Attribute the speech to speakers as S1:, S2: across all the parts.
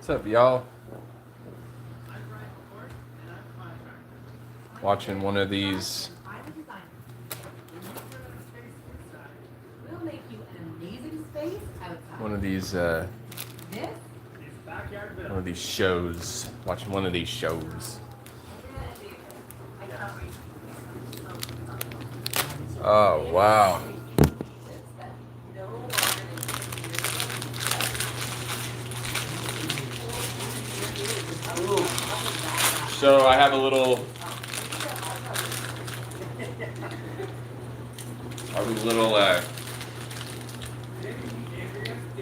S1: What's up, y'all? Watching one of these. One of these shows. Watching one of these shows. Oh, wow. So I have a little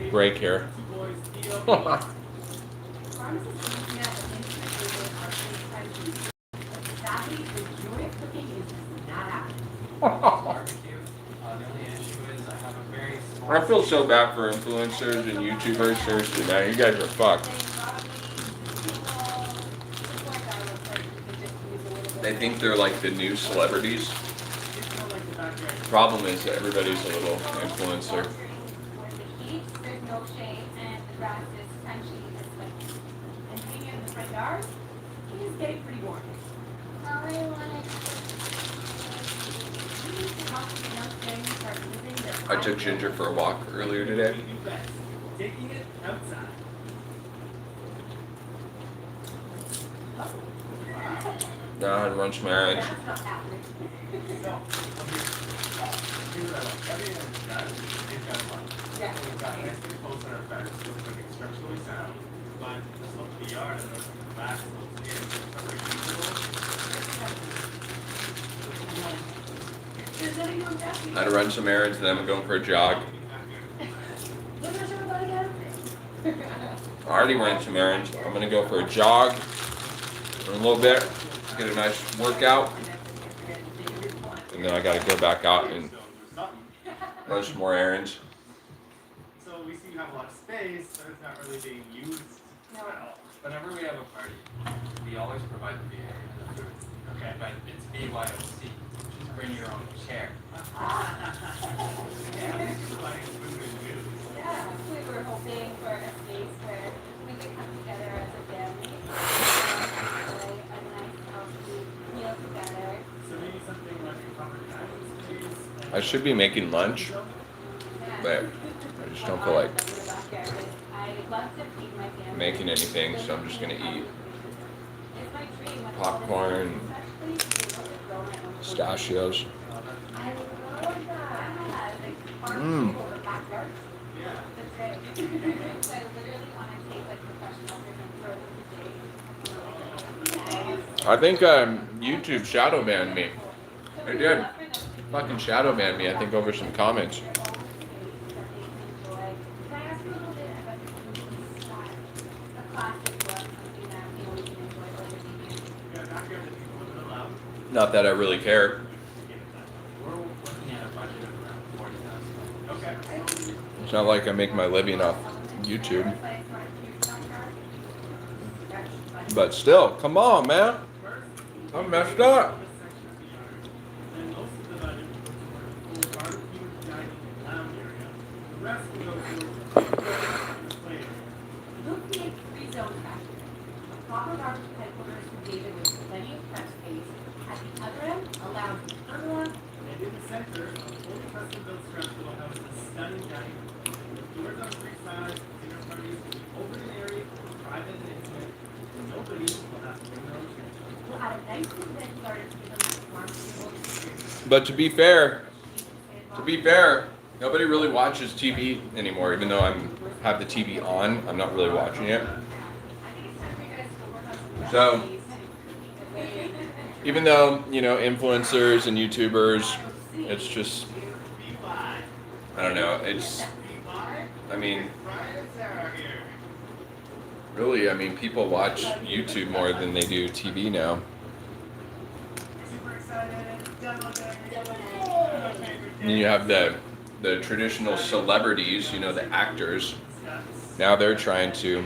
S1: break here. I feel so bad for influencers and YouTubers. Seriously, man, you guys are fucked. They think they're like the new celebrities. The problem is that everybody's a little influencer. I took Ginger for a walk earlier today. Now I had lunch marriage. I had to run some errands and then I'm going for a jog. I already ran some errands. I'm going to go for a jog in a little bit, get a nice workout, and then I got to go back out and run some more errands.
S2: So we seem to have a lot of space, but it's not really being used at all.
S3: Whenever we have a party, we always provide the beer and the food.
S2: Okay.
S3: But it's BYOC. Just bring your own chair.
S4: We were hoping for a space where we could come together as a family, enjoy a nice healthy meal together.
S2: So maybe something like a covered dining space.
S1: I should be making lunch, but I just don't feel like making anything, so I'm just going to eat popcorn, pistachios. Mmm. I think YouTube shadow banned me. They did. Fucking shadow banned me, I think, over some comments. Not that I really care. It's not like I make my living off YouTube. But still, come on, man. I'm messed up. But to be fair, nobody really watches TV anymore. Even though I have the TV on, I'm not really watching it. So, even though, you know, influencers and YouTubers, it's just, I don't know, really, people watch YouTube more than they do TV now. And you have the traditional celebrities, you know, the actors. Now they're trying to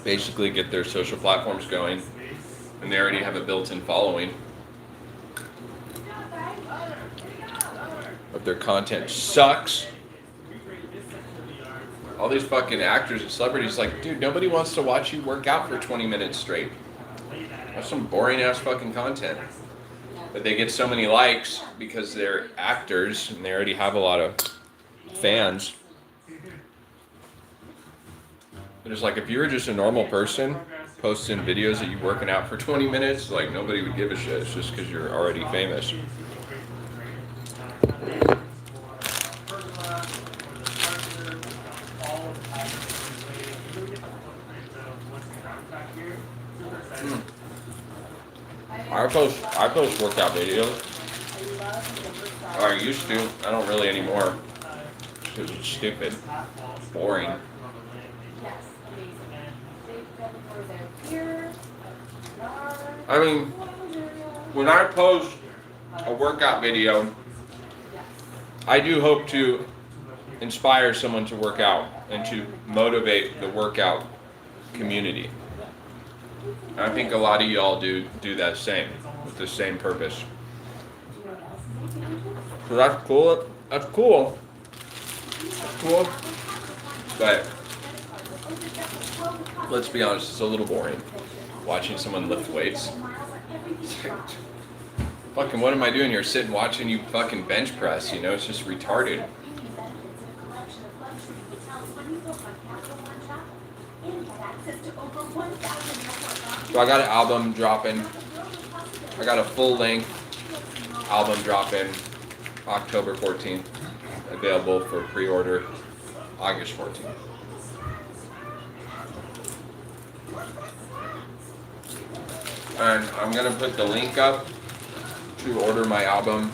S1: basically get their social platforms going, and they already have a built-in following. But their content sucks. all these fucking actors and celebrities, like, dude, nobody wants to watch you work out for 20 minutes straight. That's some boring ass fucking content. But they get so many likes because they're actors and they already have a lot of fans. But it's like, if you were just a normal person posting videos that you working out for 20 minutes, like, nobody would give a shit. It's just because you're already famous. I post workout videos. Or I used to. I don't really anymore. Because it's stupid. Boring. I mean, when I post a workout video, I do hope to inspire someone to work out and to motivate the workout community. I think a lot of y'all do that same, with the same purpose. So that's cool. That's cool. That's cool. But let's be honest, it's a little boring watching someone lift weights. Fucking, what am I doing here? Sitting watching you fucking bench press, you know? It's just retarded. So I got an album dropping. I got a full length album dropping October 14th. Available for pre-order August 14th. And I'm gonna put the link up to order my album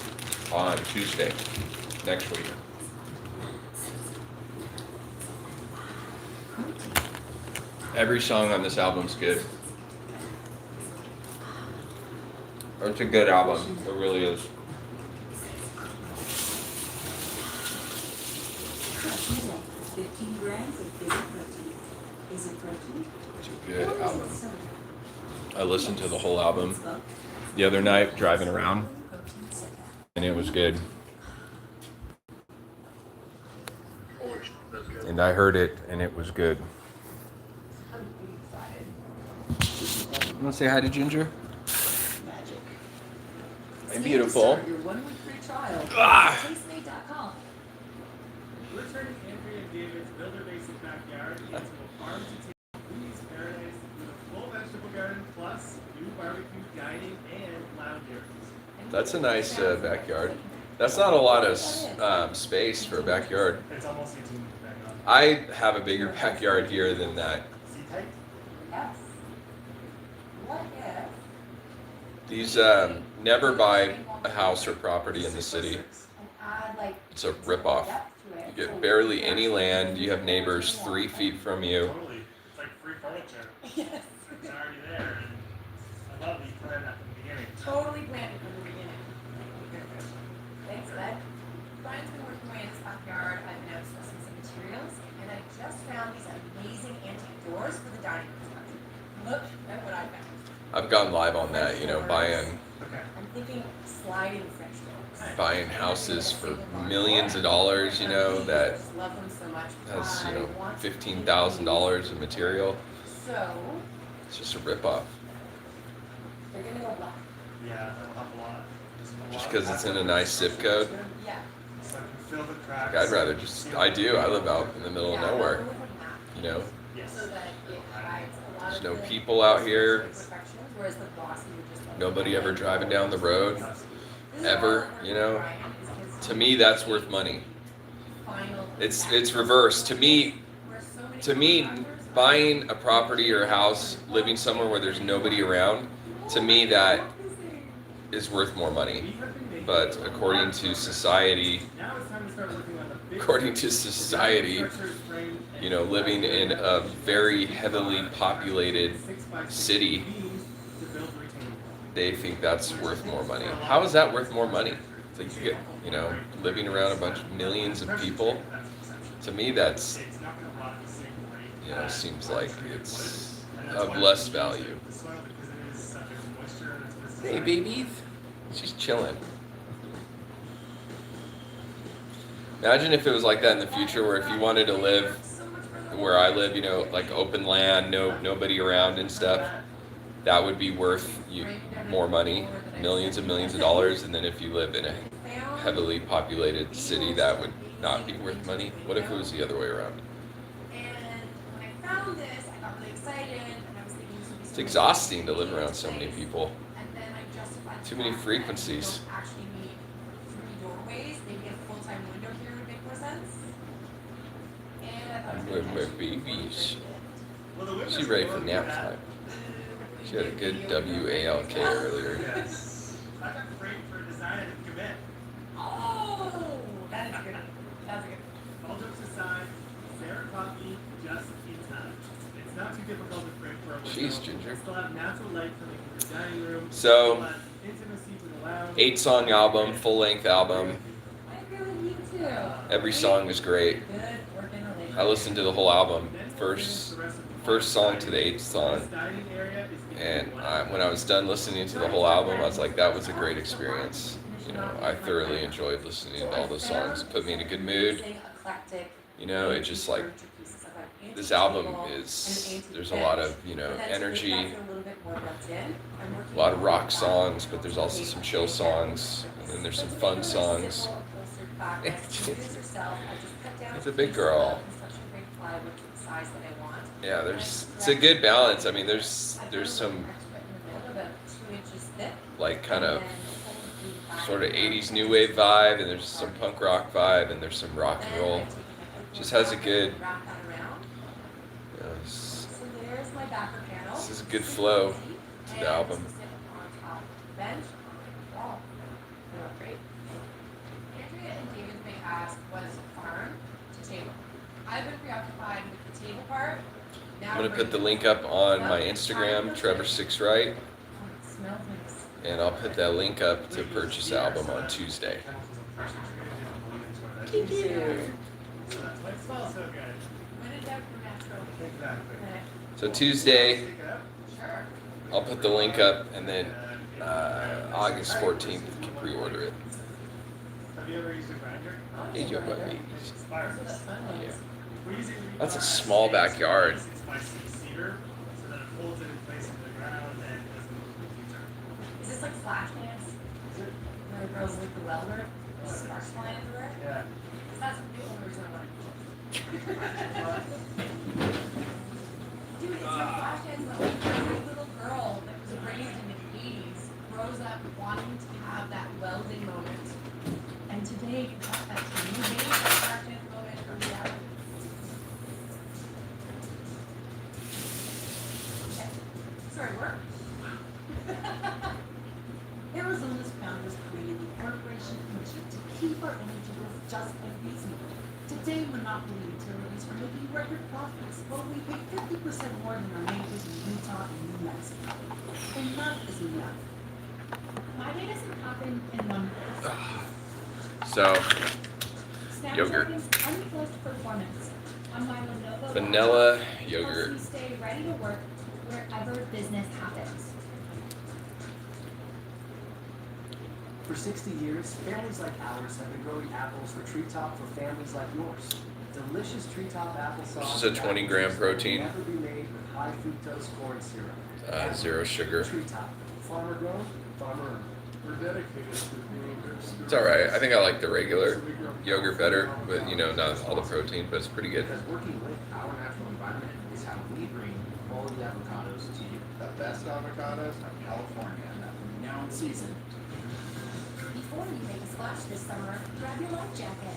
S1: on Tuesday next week. Every song on this album's good. It's a good album. It really is. It's a good album. I listened to the whole album the other night driving around, and it was good. And I heard it, and it was good. You want to say hi to Ginger? Hey, beautiful. Ah!
S2: Return to Andrea and David's Builder Basic Backyard. It's a farm to take Louis Paradise with a full vegetable garden plus new barbecue, dining, and lounge areas.
S1: That's a nice backyard. That's not a lot of space for a backyard.
S2: It's almost 18 backyard.
S1: I have a bigger backyard here than that.
S2: See tight?
S5: Yes. What if?
S1: These never buy a house or property in the city.
S5: And add like
S1: It's a ripoff.
S5: depth to it.
S1: You get barely any land. You have neighbors 3 feet from you.
S2: Totally. It's like free furniture.
S5: Yes.
S2: It's already there. And I love that you planned that from the beginning.
S5: Totally planned it from the beginning. Thanks, bud. Brian's been working away in his backyard. I've been out sourcing some materials, and I just found these amazing antique doors for the dining room structure. Look at what I found.
S1: I've gone live on that, you know, buying
S2: Okay.
S5: I'm thinking sliding French doors.
S1: buying houses for millions of dollars, you know, that
S5: Just love them so much.
S1: has, you
S5: I
S1: know,
S5: want to
S1: $15,000 of material.
S5: So
S1: It's just a ripoff.
S5: they're gonna go black.
S2: Yeah, that'll help a lot.
S1: Just because it's in a nice zip code.
S5: Yeah.
S2: So I can fill the cracks.
S1: I'd rather just, I do, I live out in the middle of
S5: Yeah,
S1: nowhere,
S5: go with that.
S1: you know.
S2: Yes.
S5: So that it hides a lot
S1: There's
S5: of
S1: no
S5: the
S1: people out here.
S5: imperfections, whereas the glossy would just like
S1: Nobody ever driving down the road,
S5: This is
S1: ever,
S5: all
S1: you know.
S5: Brian is his
S1: To me, that's worth money.
S5: final
S1: It's reverse. To me,
S5: where so many contractors
S1: buying a property or a house, living somewhere where there's nobody around, to me that is worth more money. But according to society,
S2: Now it's time to start working on the big
S1: according to society, you know, living in a very heavily populated city, they think that's worth more money. How is that worth more money? It's like you get, you know, living around a bunch of millions of people. To me, that's, you know, seems like it's of less value. Hey, baby. She's chilling. Imagine if it was like that in the future, where if you wanted to live where I live, you know, like open land, nobody around and stuff, that would be worth you more money, millions and millions of dollars. And then if you live in a heavily populated city, that would not be worth money. What if it was the other way around?
S5: And when I found this, I got really excited, and I was thinking this would be
S1: It's
S5: so
S1: exhausting to live around so many people.
S5: And then I justified
S1: Too many
S5: the fact that
S1: frequencies.
S5: you don't actually need 3 doorways. Maybe a full-time window here would make more sense. And I thought it was
S1: Where
S5: gonna
S1: my
S5: actually be
S1: babies.
S2: Well, the windows
S1: She's ready for
S2: are
S1: nap
S2: that.
S1: time. She had a good WALK earlier.
S2: Yes. I got framed for a design and commit.
S5: Oh, that is good. That's good.
S2: All jokes aside, Sarah caught me just in time. It's not too difficult to frame for a window.
S1: Jeez, Ginger.
S2: Still have natural light coming from the dining room.
S1: So,
S2: Still have intimacy with the lounge.
S1: 8-song album, full-length album.
S5: I agree with you too.
S1: Every song is great.
S5: Good working relationship.
S1: I listened to the whole album, first song to the 8th song.
S2: This dining area is the
S1: And
S2: only one.
S1: when I was done listening to the whole album, I was like, that was a great experience. You know, I thoroughly enjoyed listening to all the songs. It put me in a good mood. You know, it just like, this album is, there's a lot of, you know, energy, a lot of rock songs, but there's also some chill songs, and then there's some fun songs. It's a big girl. Yeah, it's a good balance. I mean, there's some like kind of sort of 80s new wave vibe, and there's some punk rock vibe, and there's some rock and roll. Just has a good, you know, this is a good flow to the album.
S5: Andrea and David may ask, what is farm to table? I've been preoccupied with the table part.
S1: I'm gonna put the link up on my Instagram, Trevor Wright,
S5: Smells nice.
S1: and I'll put that link up to purchase the album on Tuesday.
S5: Thank you.
S2: That's why it smells so good.
S5: When in doubt, go natural.
S2: Exactly.
S5: Okay.
S1: So Tuesday,
S2: Pick it up.
S5: Sure.
S1: I'll put the link up, and then August 14th you can pre-order it.
S2: Have you ever used a grinder?
S1: Hey, Joe, buddy.
S2: It's fire.
S1: Yeah.
S2: We're using
S1: That's a
S2: rebar
S1: small backyard.
S2: 6 by 6 cedar, so that it holds it in place in the ground and doesn't move in the future.
S5: Is this like flash dance?
S2: Is it?
S5: Where it goes with the welder? Sparks flying everywhere?
S2: Yeah.
S5: 'Cause that's the only reason I want to Dude, it's like flash dance, but like every little girl that was raised in the 80s grows up wanting to have that welding moment. And today, you got that to you made that flash dance moment a reality. Okay. Sorry, work?
S6: Arizona's founders created the corporation mission to keep our energy bills just like reasonable. Today, monopoly utilities are making record profits, but we pay 50% more than our neighbors in Utah and New Mexico. Enough is enough. My day doesn't happen in one place.
S1: So, yogurt.
S6: Snapchatting's unclosed performance on my Lenovo
S1: Vanilla
S6: laptop
S1: yogurt.
S6: helps me stay ready to work wherever business happens.
S7: For 60 years, families like ours have been growing apples for Treetop for families like yours. Delicious Treetop applesauce.
S1: This is a 20 gram protein.
S7: Never be made with high fructose corn syrup.
S1: 0 sugar.
S7: Treetop. Farmer grown, farmer earned. We're dedicated to
S1: It's alright. I think I like the regular yogurt better, but you know, not all the protein, but it's pretty good.
S7: Because working with our natural environment is how we bring quality avocados to you.
S8: The best avocados from California, now in season.
S4: Before you make a splash this summer, grab your life jacket.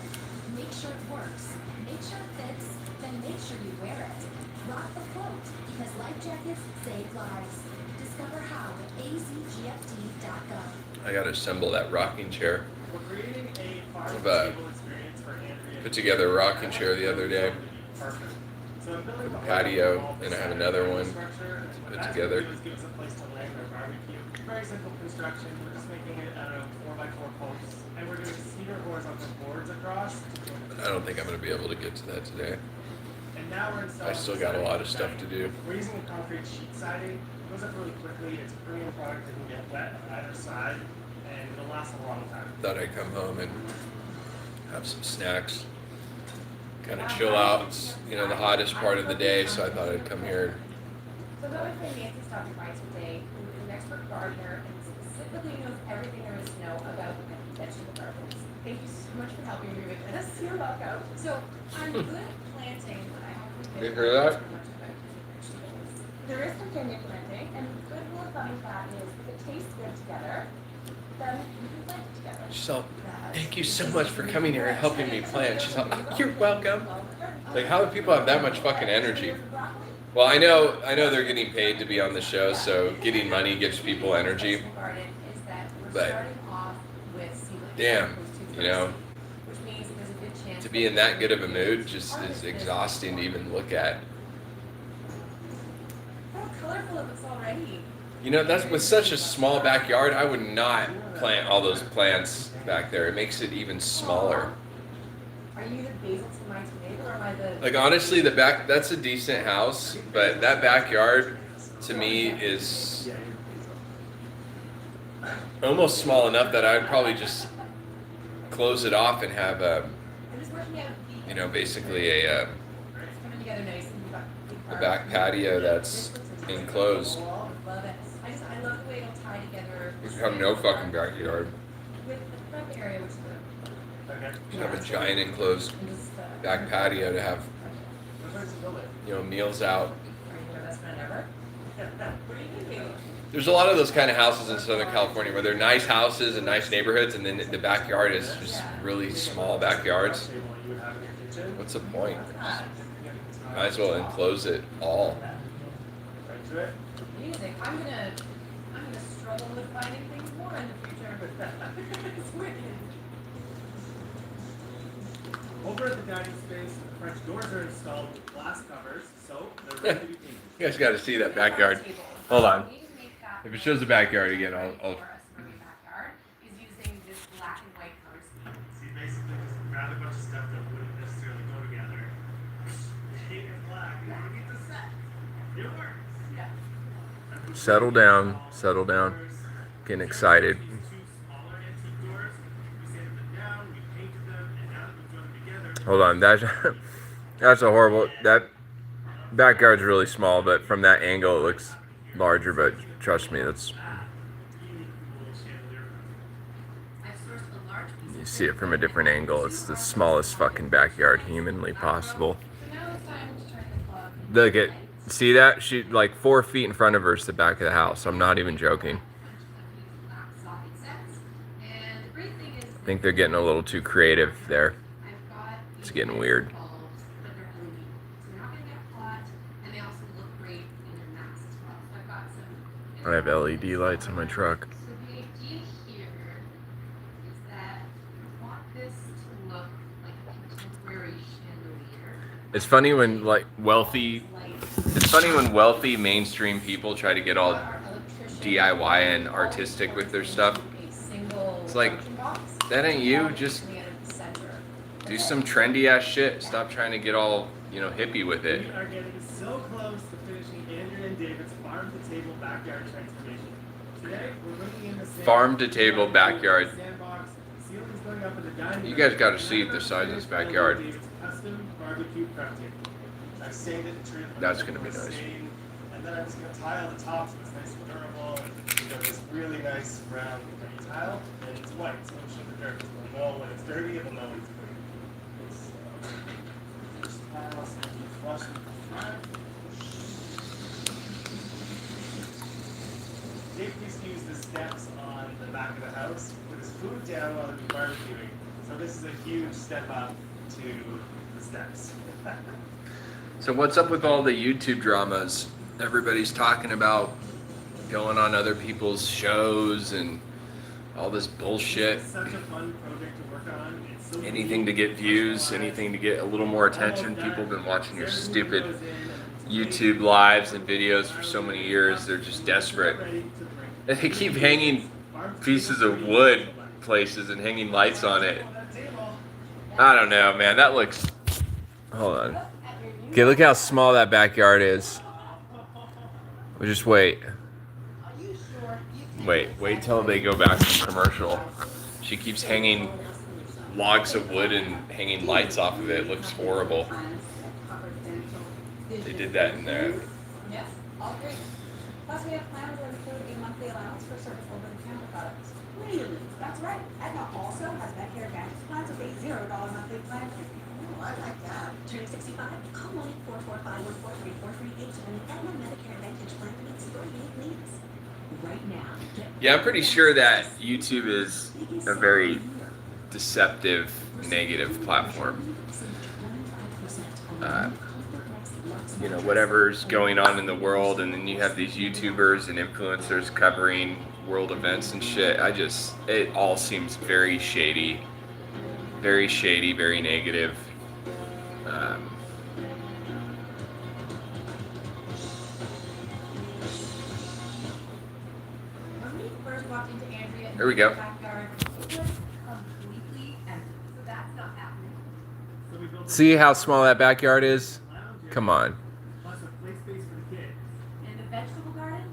S4: Make sure it works. Make sure it fits. Then make sure you wear it. Rock the float, because life jackets save lives. Discover how at azgft.gov.
S1: I gotta assemble that rocking chair.
S2: We're creating a farm
S1: I've,
S2: to table experience for Andrea.
S1: Put together a rocking chair the other day.
S2: Perfect. So I'm building the
S1: Patio,
S2: whole
S1: and I have
S2: side
S1: another one
S2: structure, and what
S1: put
S2: that's
S1: together.
S2: gonna do is give us a place to land our barbecue. Very simple construction. We're just making it out of 4x4 posts, and we're doing cedar horizontal boards across.
S1: I don't think I'm gonna be able to get to that today.
S2: And now we're installing.
S1: I still got a lot of stuff to do.
S2: We're using a concrete sheet siding. It goes up really quickly. It's a premium product that can get wet on either side, and it'll last a long time.
S1: Thought I'd come home and have some snacks. kind of chill out. It's, you know, the hottest part of the day, so I thought I'd come here.
S5: So my friend Nancy stopped by today, who is an expert gardener and specifically knows everything there is to know about vegetable gardens. Thank you so much for helping me with this. You're welcome. So I'm good at planting, but I haven't
S1: You hear that?
S5: much about vegetables. There is some candy planting, and the good rule of thumb with that is if it tastes good together, then you can plant it together.
S1: She's all, thank you so much for coming here and helping me plant. She's all, you're welcome. Like, how do people have that much fucking energy? Well, I know they're getting paid to be on the show, so getting money gives people energy. But damn, you know, to be in that good of a mood just is exhausting to even look at.
S5: How colorful it looks already.
S1: You know, that's with such a small backyard, I would not plant all those plants back there. It makes it even smaller.
S5: Are you the basil to my tomato or am I the...
S1: Like, honestly, that's a decent house, but that backyard to me is almost small enough that I'd probably just close it off and have
S5: I'm just working out the...
S1: you know, basically a
S5: It's coming together nice and you've got big
S1: back patio that's enclosed.
S5: Love it. I love the way it'll tie together.
S1: You have no fucking backyard.
S5: With the front area, which is the...
S1: You have a giant enclosed
S5: and just,
S1: back patio to have, you know, meals out.
S5: Are you my best friend ever? What are you thinking?
S1: There's a lot of those kind of houses in Southern California where they're nice houses and nice neighborhoods, and then the backyard is just really small backyards. What's the point? Might as well enclose it all.
S5: Music. I'm gonna struggle with finding things more in the future. It's wicked.
S2: Over at the dining space, the French doors are installed with glass covers, so they're ready to be painted.
S1: You guys got to see that backyard. Hold on. If it shows the backyard again, I'll
S5: Backyard is using this black and white color scheme.
S2: So you basically just grab a bunch of stuff that wouldn't necessarily go together. Paint it black, and you get the set. It works.
S5: Yeah.
S1: settle down, settle down. Getting excited.
S2: These two smaller antique doors, we sanded them down, we painted them, and now that we've put them together,
S1: Hold on, that's a horrible. That backyard's really small, but from that angle it looks larger. But trust me, that's. You see it from a different angle. It's the smallest fucking backyard humanly possible.
S5: So now it's time to turn the clock.
S1: Look at, see that? She like 4 feet in front of her is the back of the house. I'm not even joking. I think they're getting a little too creative there. It's getting weird. I have LED lights on my truck.
S5: So the idea here is that I want this to look like a contemporary chandelier.
S1: It's funny when wealthy mainstream people try to get all DIY and artistic with their stuff. It's like, that ain't you. Just do some trendy ass shit. Stop trying to get all, you know, hippie with it.
S2: we are getting so close to finishing Andrew and David's farm-to-table backyard transformation. Today, we're bringing in the sand-
S1: Farm-to-table backyard.
S2: Sandbox, ceilings going up in the dining
S1: You
S2: room.
S1: guys gotta see the size of this backyard.
S2: David's custom barbecue prep table. I stained it and trimmed it
S1: That's gonna be
S2: with
S1: nice.
S2: stain, and then I'm just gonna tile the top so it's nice and durable. And we got this really nice brown tile, and it's white, so it'll show the dirt. So it'll know when it's dirty, it'll know when it's clean. It's tile, so you flush with the front. Dave used to use the steps on the back of the house, put his food down while he was barbecuing. So this is a huge step up to the steps.
S1: So what's up with all the YouTube dramas? Everybody's talking about going on other people's shows and all this bullshit.
S2: It's such a fun project to work on. It's so
S1: Anything to get views, anything to get a little more attention. People have been watching your stupid YouTube lives and videos for so many years. They're just desperate. And they keep hanging pieces of wood places and hanging lights on it. I don't know, man. That looks... Hold on. Okay, look how small that backyard is. We'll just wait. Wait till they go back to commercial. She keeps hanging logs of wood and hanging lights off of it. It looks horrible. They did that in there.
S6: Yes, all great. Plus, we have plans that include a monthly allowance for certain over-the-counter products.
S5: Really? That's right. Aetna also has Medicare Advantage plans with a $0 monthly plan. Oh, I like that.
S4: Turning 65? Call 1-844-514-3438 and Aetna Medicare Advantage plan meets your unique needs. Right now.
S1: Yeah, I'm pretty sure that YouTube is a very deceptive, negative platform. You know, whatever's going on in the world, and then you have these YouTubers and influencers covering world events and shit. It all seems very shady, very negative.
S5: When we first walked into Andrea in
S1: There we go.
S5: the backyard, it was completely empty. So that's not happening.
S2: So we built a
S1: See how small that backyard is?
S2: lounge area,
S1: Come on.
S2: plus a play space for the kids.
S5: And the vegetable garden to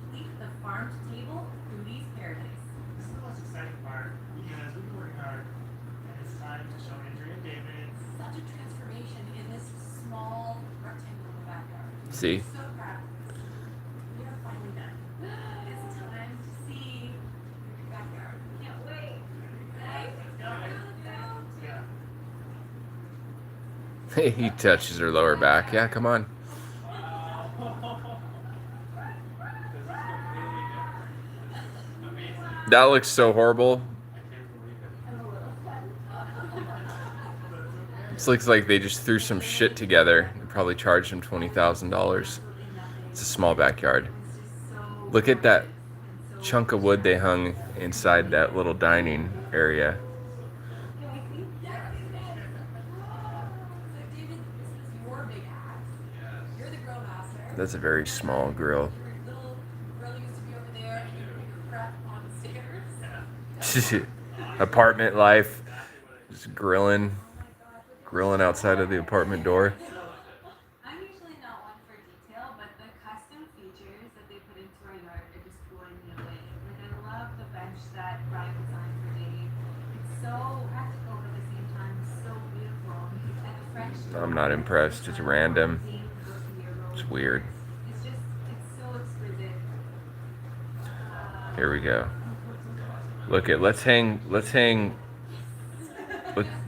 S5: complete the farm to table foodies paradise.
S2: This is the most exciting part because we've been working hard, and it's time to show Andrea and David.
S5: Such a transformation in this small rectangular backyard.
S1: See?
S5: So proud. We are finally done. It's time to see your backyard. Can't wait. Right?
S2: Yeah.
S1: He touches her lower back. Yeah, come on. That looks so horrible. This looks like they just threw some shit together and probably charged him $20,000. It's a small backyard. Look at that chunk of wood they hung inside that little dining area.
S5: Can we see? Yeah. So David, this is your big axe. You're the grill master.
S1: That's a very small grill.
S5: Your little grill used to be over there, and you make your prep on the stairs.
S1: Apartment life. Just grilling outside of the apartment door.
S9: I'm usually not one for detail, but the custom features that they put into our yard are just blowing me away. Like, I love the bench that Brian designed for Dave. It's so practical, but at the same time, so beautiful. And the French
S1: I'm not impressed. It's random.
S9: theme goes to your room.
S1: It's weird.
S9: It's so exquisite.
S1: Here we go. Let's hang.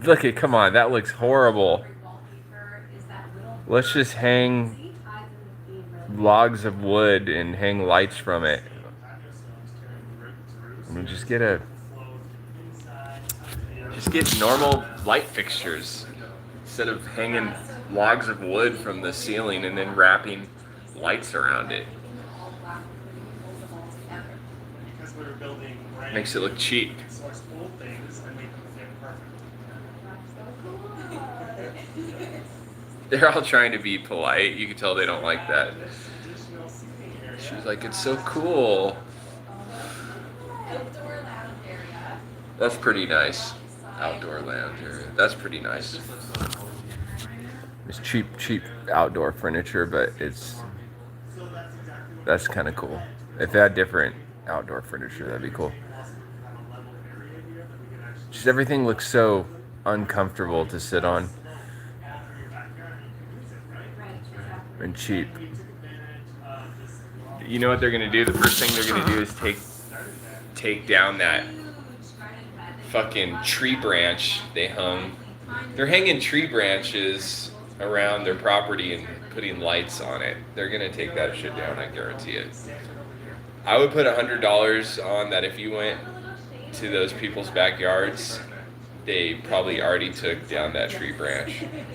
S1: Look at, come on, that looks horrible.
S5: Wallpaper is that little
S1: Let's just hang
S9: See, ties in the theme really.
S1: logs of wood and hang lights from it. And we just get normal light fixtures instead of hanging logs of wood from the ceiling and then wrapping lights around it.
S5: all black with holes them all together.
S2: Because we were building brand
S1: Makes it look cheap.
S2: source old things and make them fit perfect.
S1: They're all trying to be polite. You can tell they don't like that.
S2: Additional seating area.
S1: She was like, it's so cool.
S5: Outdoor lounge area.
S1: That's pretty nice. Outdoor lounge area. That's pretty nice. It's cheap outdoor furniture, but that's kind of cool. If they had different outdoor furniture, that'd be cool. Just everything looks so uncomfortable to sit on and cheap. You know what they're gonna do? The first thing they're gonna do is take down that fucking tree branch they hung. They're hanging tree branches around their property and putting lights on it. They're gonna take that shit down, I guarantee it. I would put $100 on that if you went to those people's backyards, they probably already took down that tree branch.
S2: It's been a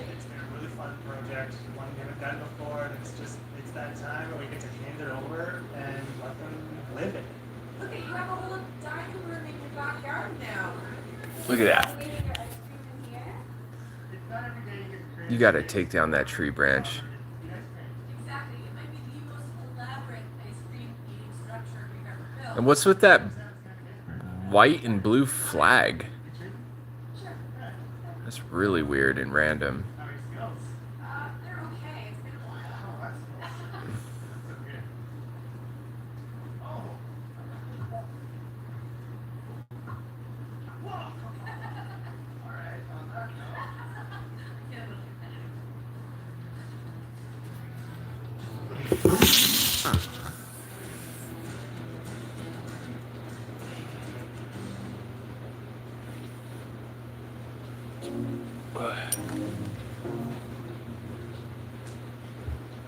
S2: really fun project, one we haven't done before, and it's that time where we get to hand it over and let them live it.
S5: Look at you have a whole dining room in your backyard now.
S1: Look at that.
S5: Waiting your ice cream in here.
S2: It's not every day you get to
S1: You gotta take down that tree branch.
S5: Exactly. It might be the most elaborate ice cream eating structure we've ever built.
S1: And what's with that white and blue flag?
S5: Sure.
S1: That's really weird and random.
S2: How many skills?
S5: They're okay. It's been a while.
S2: Oh,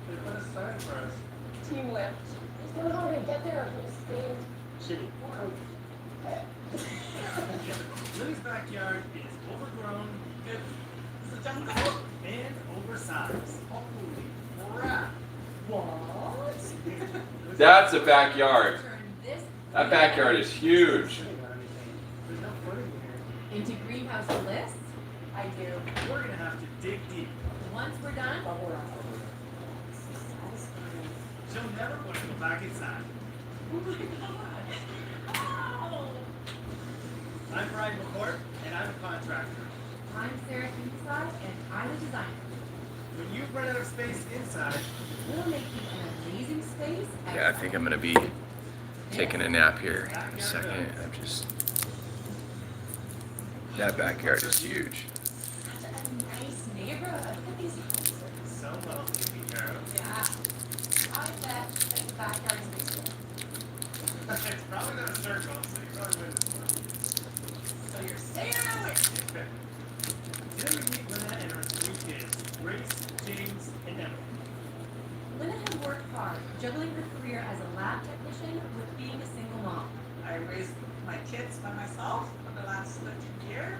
S2: They put a sign for us.
S5: Team lift.
S4: There's no how to get there. It's
S2: Shitty. Lily's backyard is overgrown, it's a jungle, and oversized. Holy crap.
S5: What?
S1: That's a backyard.
S5: Turn this
S1: That backyard is huge.
S2: There's no footing here.
S5: into greenhouse lists? I do.
S2: We're gonna have to dig deep.
S5: Once we're done,
S2: She'll never want to go back inside.
S5: oh my god. Ow.
S2: I'm Brian McCourt, and I'm a contractor.
S5: I'm Sarah Kinside, and I'm a designer.
S2: When you run out of space inside,
S5: We'll make you an amazing space.
S1: Yeah, I think I'm gonna be taking a nap here in a second. That backyard is huge.
S5: Such a nice neighborhood. Look at these houses.
S2: so well taken care of.
S5: Yeah. I bet that the backyard is big.
S2: It's probably not a circle, so you probably win this one.
S5: So you're staying away.
S2: Today we meet Lynette and her 3 kids, Grace, James, and Emily.
S5: Lynn had worked hard, juggling her career as a lab technician with being a single mom.
S10: I raised my kids by myself for the last 13 years.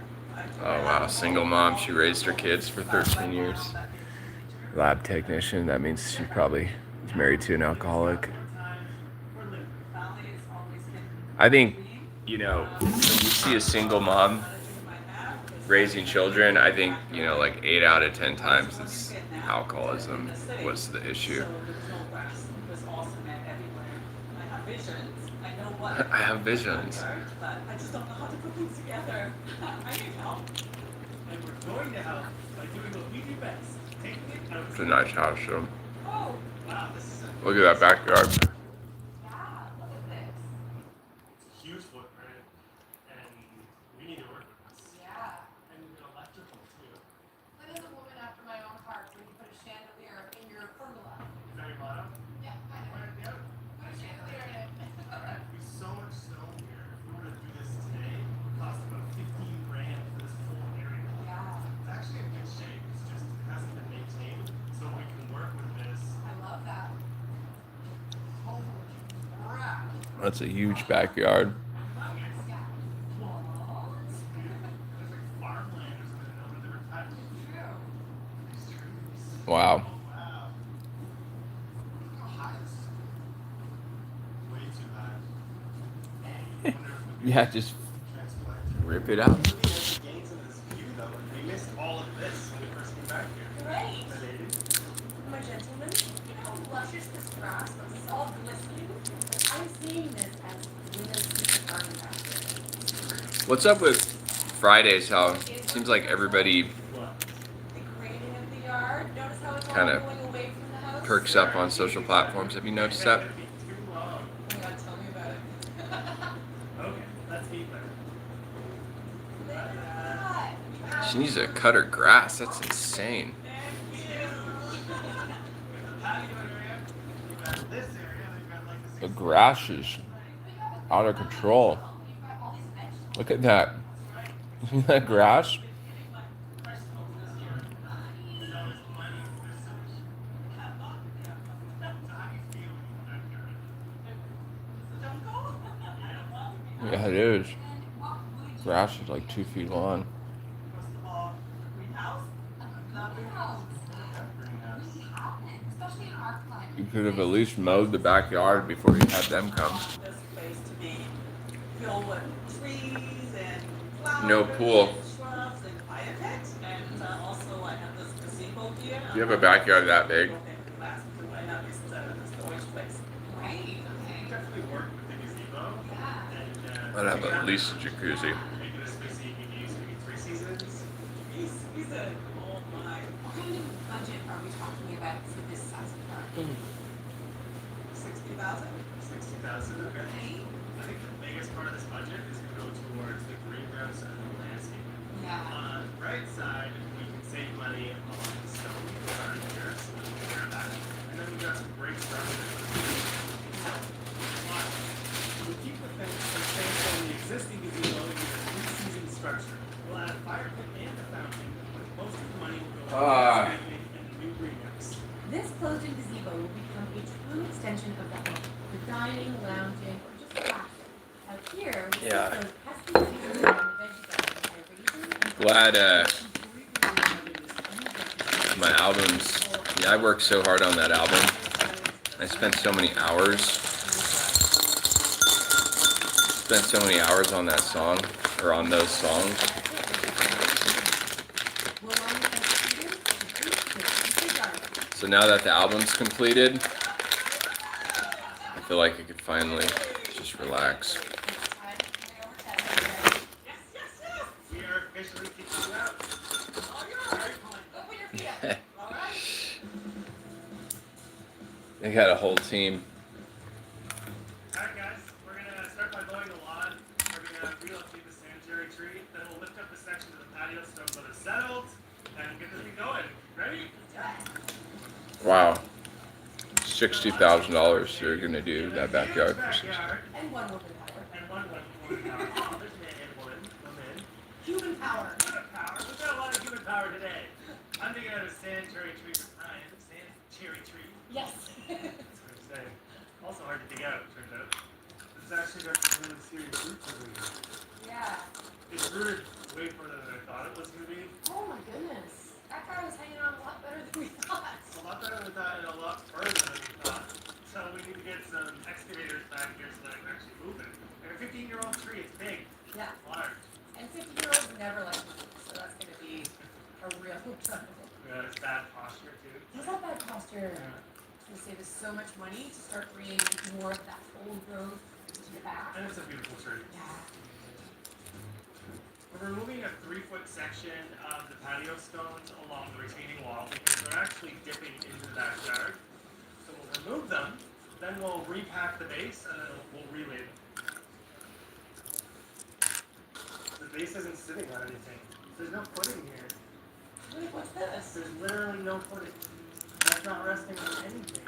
S1: Oh wow, single mom. She raised her kids for 13 years. Lab technician. That means she probably was married to an alcoholic. I think, you know, when you see a single mom raising children, I think, you know, like 8 out of 10 times it's alcoholism was the issue. I have visions.
S10: But I just don't know how to put things together. I need help.
S2: And we're going to help by doing what we do best, taking it out.
S1: It's a nice house, so
S10: Oh,
S2: Wow, this is a
S1: look at that backyard.
S5: Yeah, look at this.
S2: huge footprint, and we need to work with this.
S5: Yeah.
S2: And electrical too.
S5: Lynn is a woman after my own heart, so you put a chandelier in your pergola.
S2: Is that your motto?
S5: Yeah, I know.
S2: Right, yeah.
S5: Put a chandelier in it.
S2: There's so much snow here. If we were to do this today, it would cost about 15 grand for this whole area.
S5: Yeah,
S2: It's actually in good shape. It's just it hasn't been maintained, so we can work with this.
S5: I love that. Holy crap.
S1: That's a huge backyard.
S5: Yeah. What?
S2: There's like farmland or something over there.
S5: True.
S2: These trees.
S1: Wow.
S2: Oh wow. Look how high this is. Way too high. I wonder if we
S1: Yeah, just
S2: transplant.
S1: rip it out.
S2: Looking at the gains in this view though, we missed all of this when we first came back here.
S5: Great.
S2: The ladies.
S5: My gentlemen, you know how luscious this grass looks, all glistening? I'm seeing this as Luna's secret garden back here.
S1: What's up with Fridays? How it seems like everybody
S2: What?
S5: The grading of the yard, notice how it's all
S1: Kinda
S5: going away from the house?
S1: perks up on social platforms. Have you noticed that?
S2: It's gonna be too long.
S5: Oh my god, tell me about it.
S2: Okay, let's eat better.
S5: Look at that.
S1: She needs to cut her grass. That's insane.
S2: Patio area. You've got this area. You've got like this.
S1: The grass is out of control. Look at that. See that grass? Yeah, it is. Grass is like 2 feet long. You could have at least mowed the backyard before you had them come.
S10: this place to be filled with trees and flowers.
S1: No pool.
S10: And shrubs and fire pit. And also I have this gazebo here.
S1: You have a backyard that big?
S10: I have this storage place.
S5: Right,
S2: You
S5: okay.
S2: definitely work with the gazebo.
S5: Yeah.
S2: And
S1: I'd have at least a jacuzzi.
S2: maybe this space you can use maybe 3 seasons.
S10: He's a, oh my.
S5: What kind of budget are we talking about for this size of park?
S10: 60,000?
S2: 60,000. Okay.
S5: Okay.
S2: I think the biggest part of this budget is going to go towards the greenhouse and the landscaping.
S5: Yeah.
S2: On the right side, we can save money on the stone furniture, so we'll clear that. And then we've got some great stuff
S5: closed-in gazebo will become a true extension of the home for dining, lounging, or just relaxing. Out here, we
S1: Yeah.
S5: those pesky seasonal and veggie gardens by raising and
S1: Glad my albums. Yeah, I worked so hard on that album. I spent so many hours. Spent so many hours on that song, or on those songs. So now that the album's completed, I feel like I could finally just relax.
S2: We are officially kicking you out.
S5: Open your feet up. All right.
S1: They got a whole team.
S2: Alright guys, we're gonna start by mowing the lawn. We're gonna relocate the sanitary tree, then we'll lift up the section of the patio so that it's settled, and get this thing going. Ready?
S1: Wow. $60,000 they're gonna do that backyard for 60.
S5: And one woman power.
S2: And one woman power. Oh, there's man and woman.
S5: Human power.
S2: Human power. We've got a lot of human power today. I'm thinking of a sanitary tree for Brian. Sanitary tree.
S5: Yes.
S2: That's what I'm saying. Also hard to dig out, it turns out. This has actually got some really serious roots over here.
S5: Yeah.
S2: It's rooted way further than I thought it was going to be.
S5: Oh my goodness. That guy was hanging on a lot better than we thought.
S2: It's a lot better than that and a lot further than we thought. So we need to get some excavators back here so that I can actually move it. Like a 15-year-old tree, it's big.
S5: Yeah.
S2: It's large.
S5: And 50-year-olds never like money, so that's going to be a real trouble.
S2: Yeah, it's bad posture too.
S5: Does that bad posture
S2: Yeah.
S5: to save us so much money to start bringing more of that old growth to the back?
S2: And it's a beautiful tree.
S5: Yeah.
S2: We're removing a 3-foot section of the patio stones along the retaining wall because they're actually dipping into the backyard. So we'll remove them, then we'll repack the base, and then we'll relay them. The base isn't sitting on anything. There's no footing here.
S5: Wait, what's this?
S2: There's literally no footing. That's not resting on anything.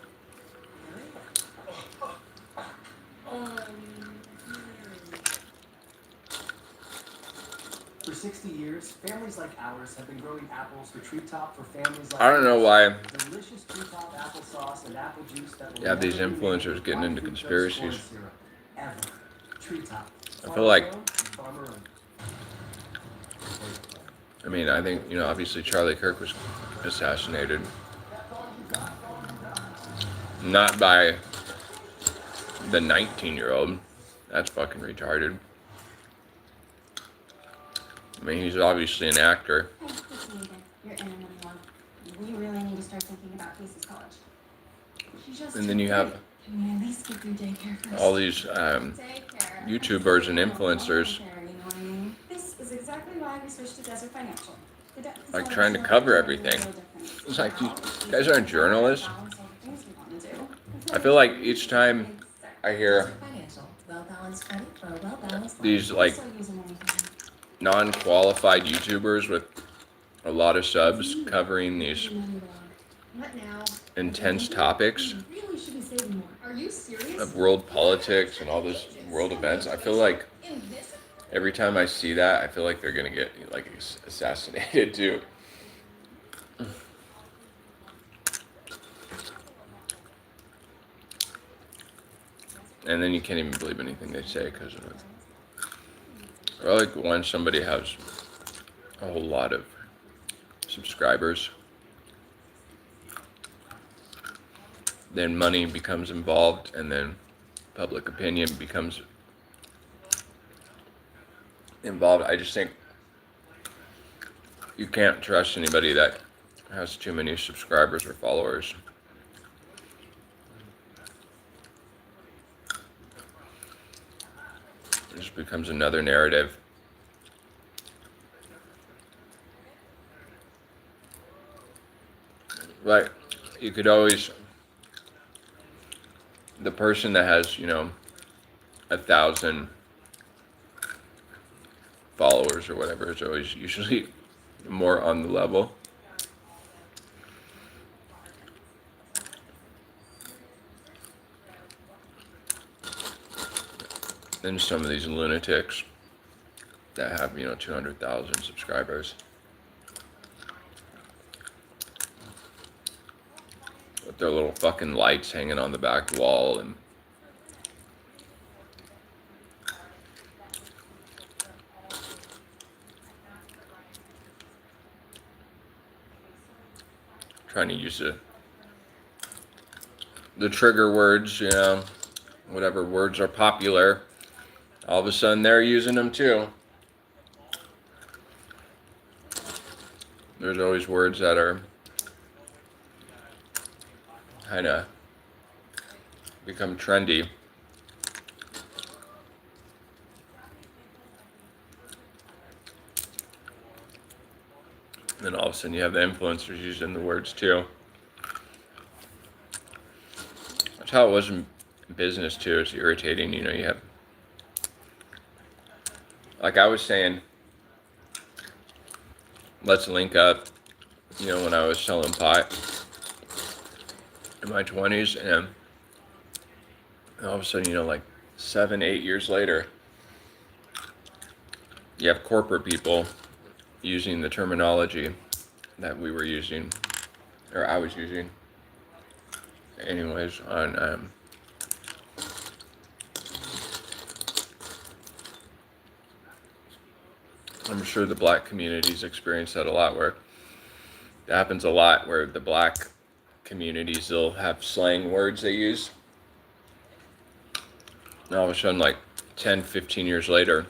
S7: For 60 years, families like ours have been growing apples for treetop for families like
S1: I don't know why
S7: delicious treetop applesauce and apple juice that will
S1: you have these
S7: never be made
S1: influencers
S7: with
S1: getting into
S7: farm fructose
S1: conspiracies.
S7: corn syrup, ever. Treetop.
S1: I feel like-
S7: Farmer owned.
S1: I mean, I think, obviously Charlie Kirk was assassinated. Not by the 19-year-old. That's fucking retarded. I mean, he's obviously an actor.
S4: Hey, it's needed. You're in another one. We really need to start thinking about Casey's college. She just
S1: And then you have
S4: Can we at least get through daycare first?
S1: all these
S4: Daycare.
S1: YouTubers and influencers
S4: Daycare, you know what I mean? This is exactly why we switched to Desert Financial.
S1: like trying to cover everything. It's like, you guys aren't journalists. I feel like each time I hear these like non-qualified YouTubers with a lot of subs covering these
S4: What now?
S1: intense topics
S4: You really should be saving more. Are you serious?
S1: of world politics and all this world events, I feel like
S4: In this?
S1: every time I see that, I feel like they're gonna get like assassinated too. And then you can't even believe anything they say because of it. Or like when somebody has a whole lot of subscribers, then money becomes involved, and then public opinion becomes involved. I just think you can't trust anybody that has too many subscribers or followers. It just becomes another narrative. Right. You could always, the person that has, 1,000 followers or whatever is always usually more on the level. Than some of these lunatics that have, 200,000 subscribers. with their little fucking lights hanging on the back wall and trying to use the trigger words, you know, whatever words are popular. All of a sudden they're using them too. There's always words that are kind of become trendy. And then all of a sudden you have the influencers using the words too. That's how it was in business too. It's irritating, you know, you have, like I was saying, let's link up, you know, when I was selling pot in my 20s, and all of a sudden, you know, like 7, 8 years later, you have corporate people using the terminology that we were using, or I was using, anyways, on I'm sure the black communities experience that a lot, where it happens a lot, where the black communities, they'll have slang words they use. And all of a sudden, like 10, 15 years later,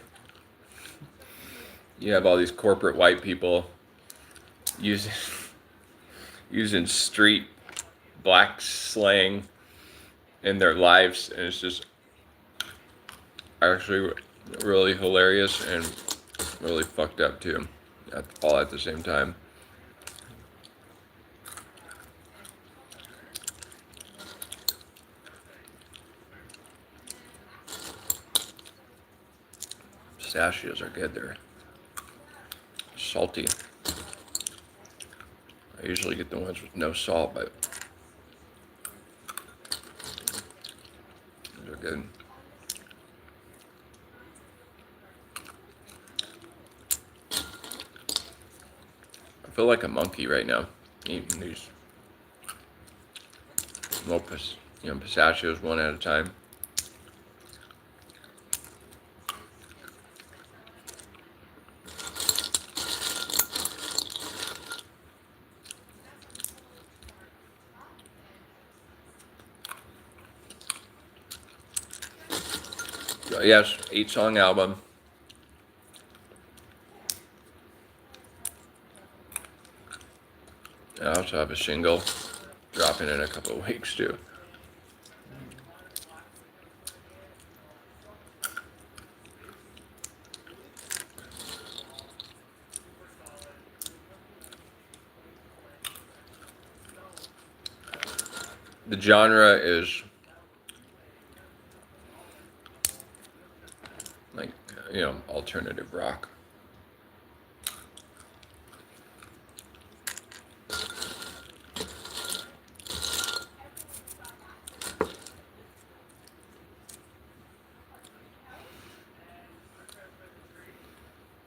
S1: you have all these corporate white people using street black slang in their lives, and it's just actually really hilarious and really fucked up too, all at the same time. Pistachios are good. They're salty. I usually get the ones with no salt, but they're good. I feel like a monkey right now, eating these little pistachios one at a time. Yes, 8-song album. I also have a single dropping in a couple of weeks too. The genre is like, you know, alternative rock.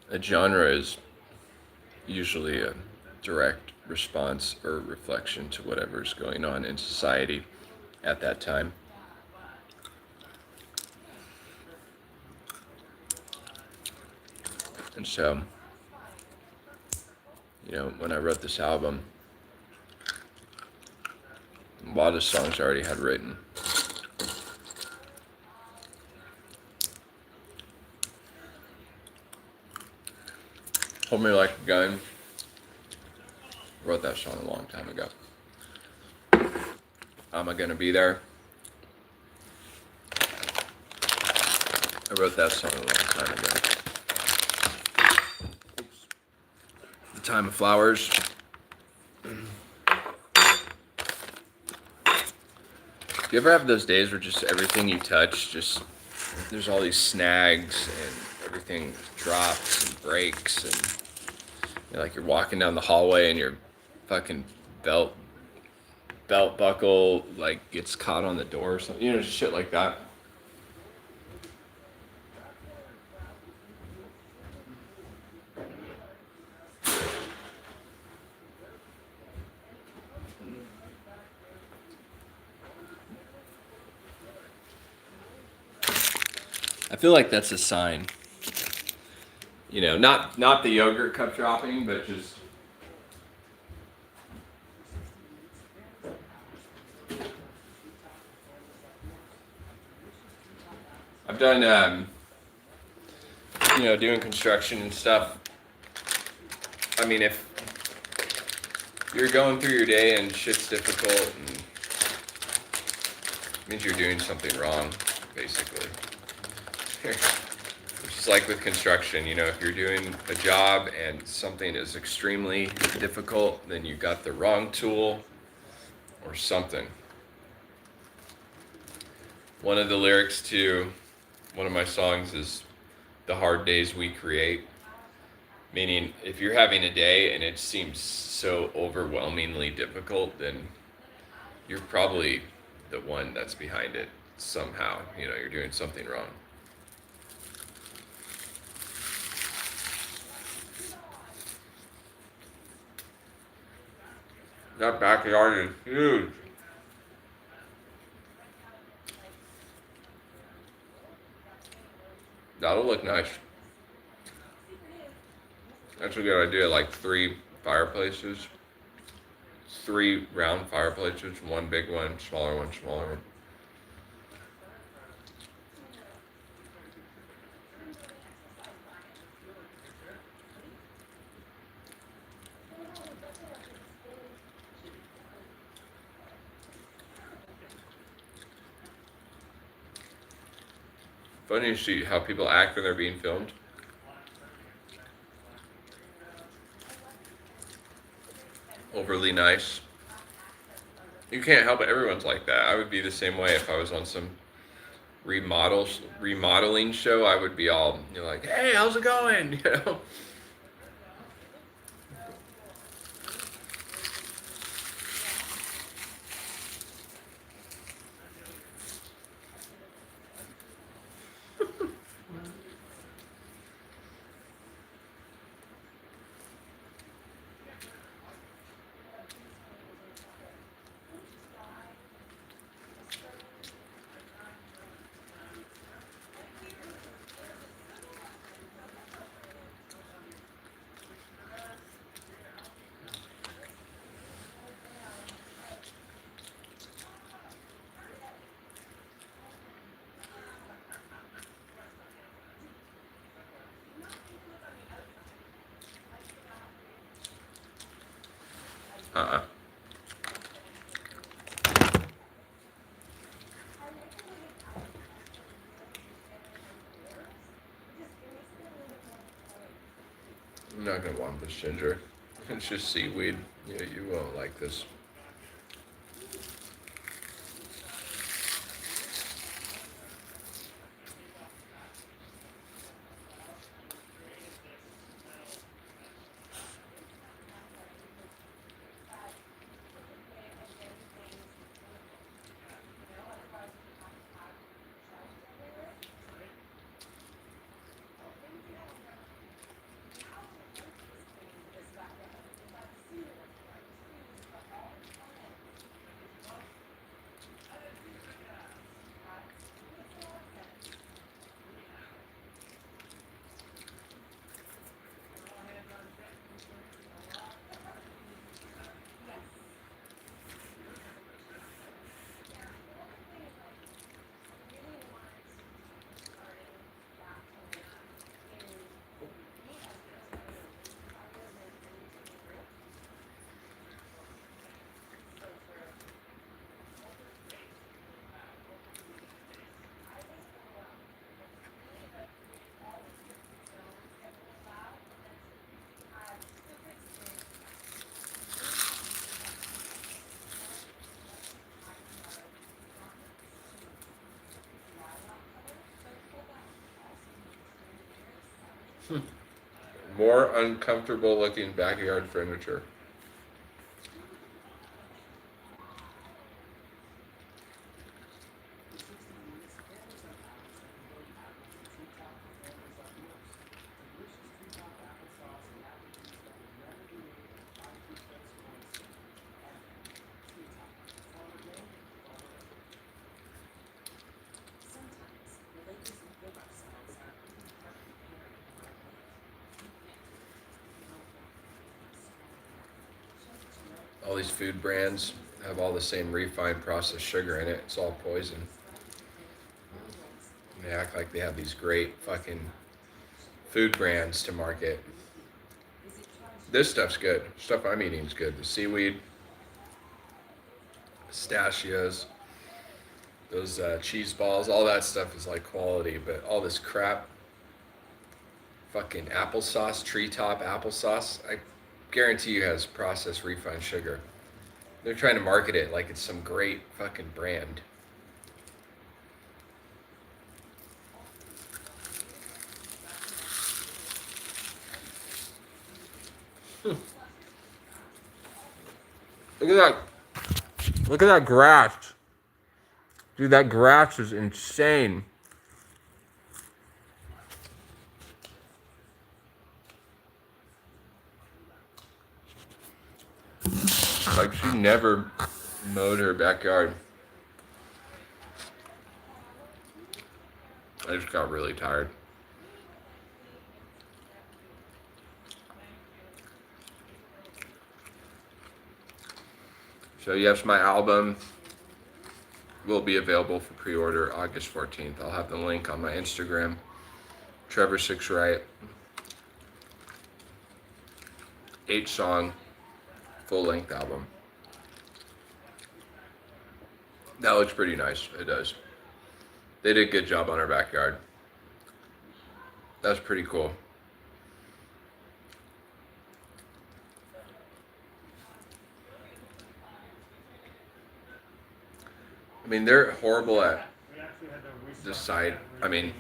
S1: A genre is usually a direct response or reflection to whatever's going on in society at that time. And so, you know, when I wrote this album, a lot of songs I already had written. Hold Me Like a Gun. Wrote that song a long time ago. Am I Gonna Be There? I wrote that song a long time ago. The Time of Flowers. Do you ever have those days where just everything you touch, just there's all these snags and everything drops and breaks, and you're walking down the hallway and your fucking belt buckle like gets caught on the door or something, you know, just shit like that. I feel like that's a sign. You know, not the yogurt cup dropping, but just I've done you know, doing construction and stuff. I mean, if you're going through your day and shit's difficult, and it means you're doing something wrong, basically. Just like with construction, you know, if you're doing a job and something is extremely difficult, then you got the wrong tool or something. One of the lyrics to one of my songs is "The hard days we create," meaning if you're having a day and it seems so overwhelmingly difficult, then you're probably the one that's behind it somehow. You know, you're doing something wrong. That backyard is huge. That'll look nice. That's a good idea. Like 3 fireplaces, 3 round fireplaces, 1 big one, smaller one, smaller one. Funny to see how people act when they're being filmed. Overly nice. You can't help it. Everyone's like that. I would be the same way if I was on some remodeling show. I would be all, you know, like, "Hey, how's it going?" You know. Uh-uh. I'm not gonna want this ginger. It's just seaweed. Yeah, you won't like this. More uncomfortable looking backyard furniture. All these food brands have all the same refined processed sugar in it. It's all poison. And they act like they have these great fucking food brands to market. This stuff's good. Stuff I'm eating is good. The seaweed, pistachios, those cheese balls, all that stuff is like quality. But all this crap, fucking applesauce, treetop applesauce, I guarantee you has processed refined sugar. They're trying to market it like it's some great fucking brand. Look at that. Look at that grass. Dude, that grass is insane. Like, she never mowed her backyard. I just got really tired. So yes, my album will be available for pre-order August 14th. I'll have the link on my Instagram. Trevor Wright. 8-song, full-length album. That looks pretty nice. It does. They did a good job on our backyard. That's pretty cool. I mean, they're horrible at decide. I mean,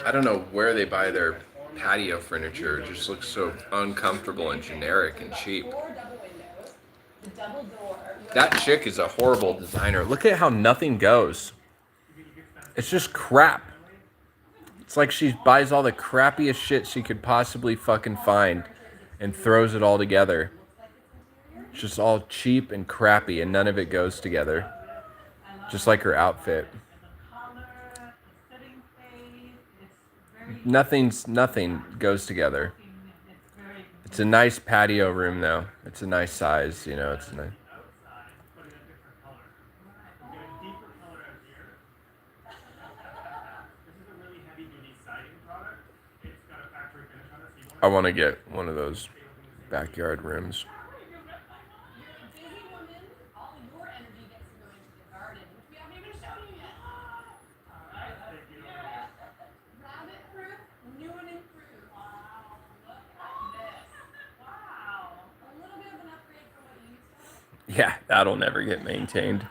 S1: I don't know where they buy their patio furniture. It just looks so uncomfortable and generic and cheap. That chick is a horrible designer. Look at how nothing goes. It's just crap. It's like she buys all the crappiest shit she could possibly fucking find and throws it all together. It's just all cheap and crappy and none of it goes together. Just like her outfit. Nothing goes together. It's a nice patio room though. It's a nice size, you know, it's nice. I want to get one of those backyard rooms. Yeah, that'll never get maintained.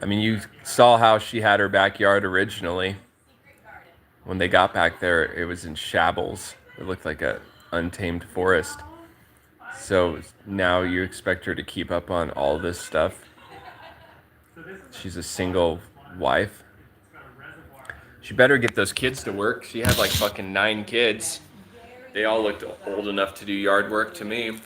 S1: I mean, you saw how she had her backyard originally. When they got back there, it was in shambles. It looked like a untamed forest. So now you expect her to keep up on all this stuff. She's a single wife. She better get those kids to work. She had like fucking 9 kids. They all looked old enough to do yard work to me.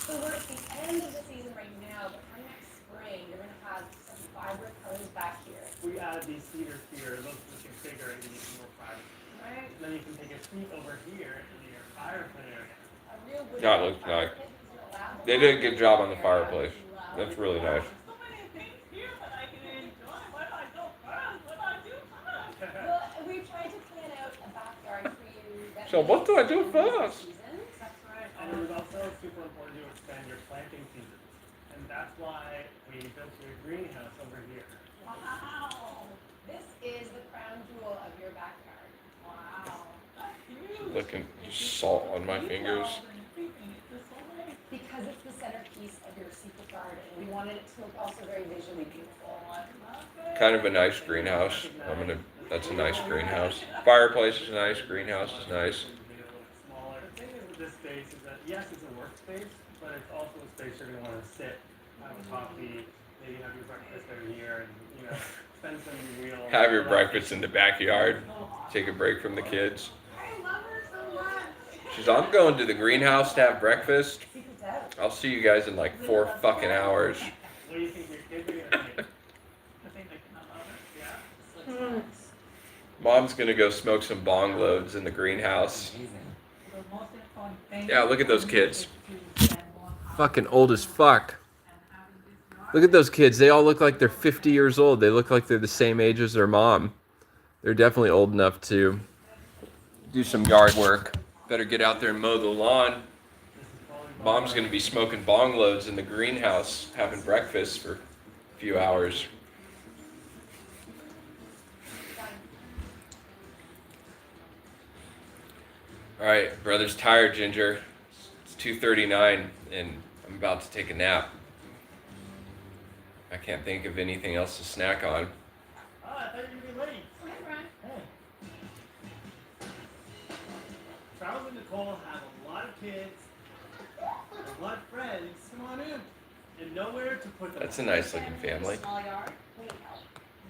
S5: So we're at the end of the season right now, but by next spring, you're gonna have some vibrant colors back here.
S2: We added these cedars here, those looking bigger and you more private. Right? And then you can take a seat over here into your fireplace area.
S1: That looks nice. They did a good job on the fireplace. That's really nice.
S5: Well, we tried to plan out a backyard for you.
S1: So what do I do first?
S2: And it was also super important to expand your planting season. And that's why we built your greenhouse over here.
S5: Wow. This is the crown jewel of your backyard. Wow.
S1: Looking salt on my fingers.
S5: Because it's the centerpiece of your secret garden. We wanted it to look also very visually beautiful.
S1: Kind of a nice greenhouse. That's a nice greenhouse. Fireplace is nice. Greenhouse is nice.
S2: Smaller. The thing is with this space is that yes, it's a workspace, but it's also a space you're gonna want to sit, have a coffee, maybe have your breakfast over here, and spend some real.
S1: Have your breakfast in the backyard. Take a break from the kids.
S5: I love her so much.
S1: She's, I'm going to the greenhouse to have breakfast. I'll see you guys in like 4 fucking hours.
S2: What do you think your kids are gonna think?
S10: I think they can
S1: Mom's gonna go smoke some bong loads in the greenhouse.
S6: The most important thing
S1: Yeah, look at those kids.
S6: is to spend more time
S1: Fucking old as fuck.
S6: and having this yard.
S1: Look at those kids. They all look like they're 50 years old. They look like they're the same age as their mom. They're definitely old enough to do some yard work. Better get out there and mow the lawn. Mom's gonna be smoking bong loads in the greenhouse, having breakfast for a few hours. All right, brother's tired, Ginger. It's 2:39, and I'm about to take a nap. I can't think of anything else to snack on.
S2: Oh, I thought you were gonna be late.
S5: Hey, Brian.
S2: Hey. Charles and Nicole have a lot of kids, a lot of friends. Come on in. And nowhere to put them.
S1: That's a nice looking family.
S5: Small yard.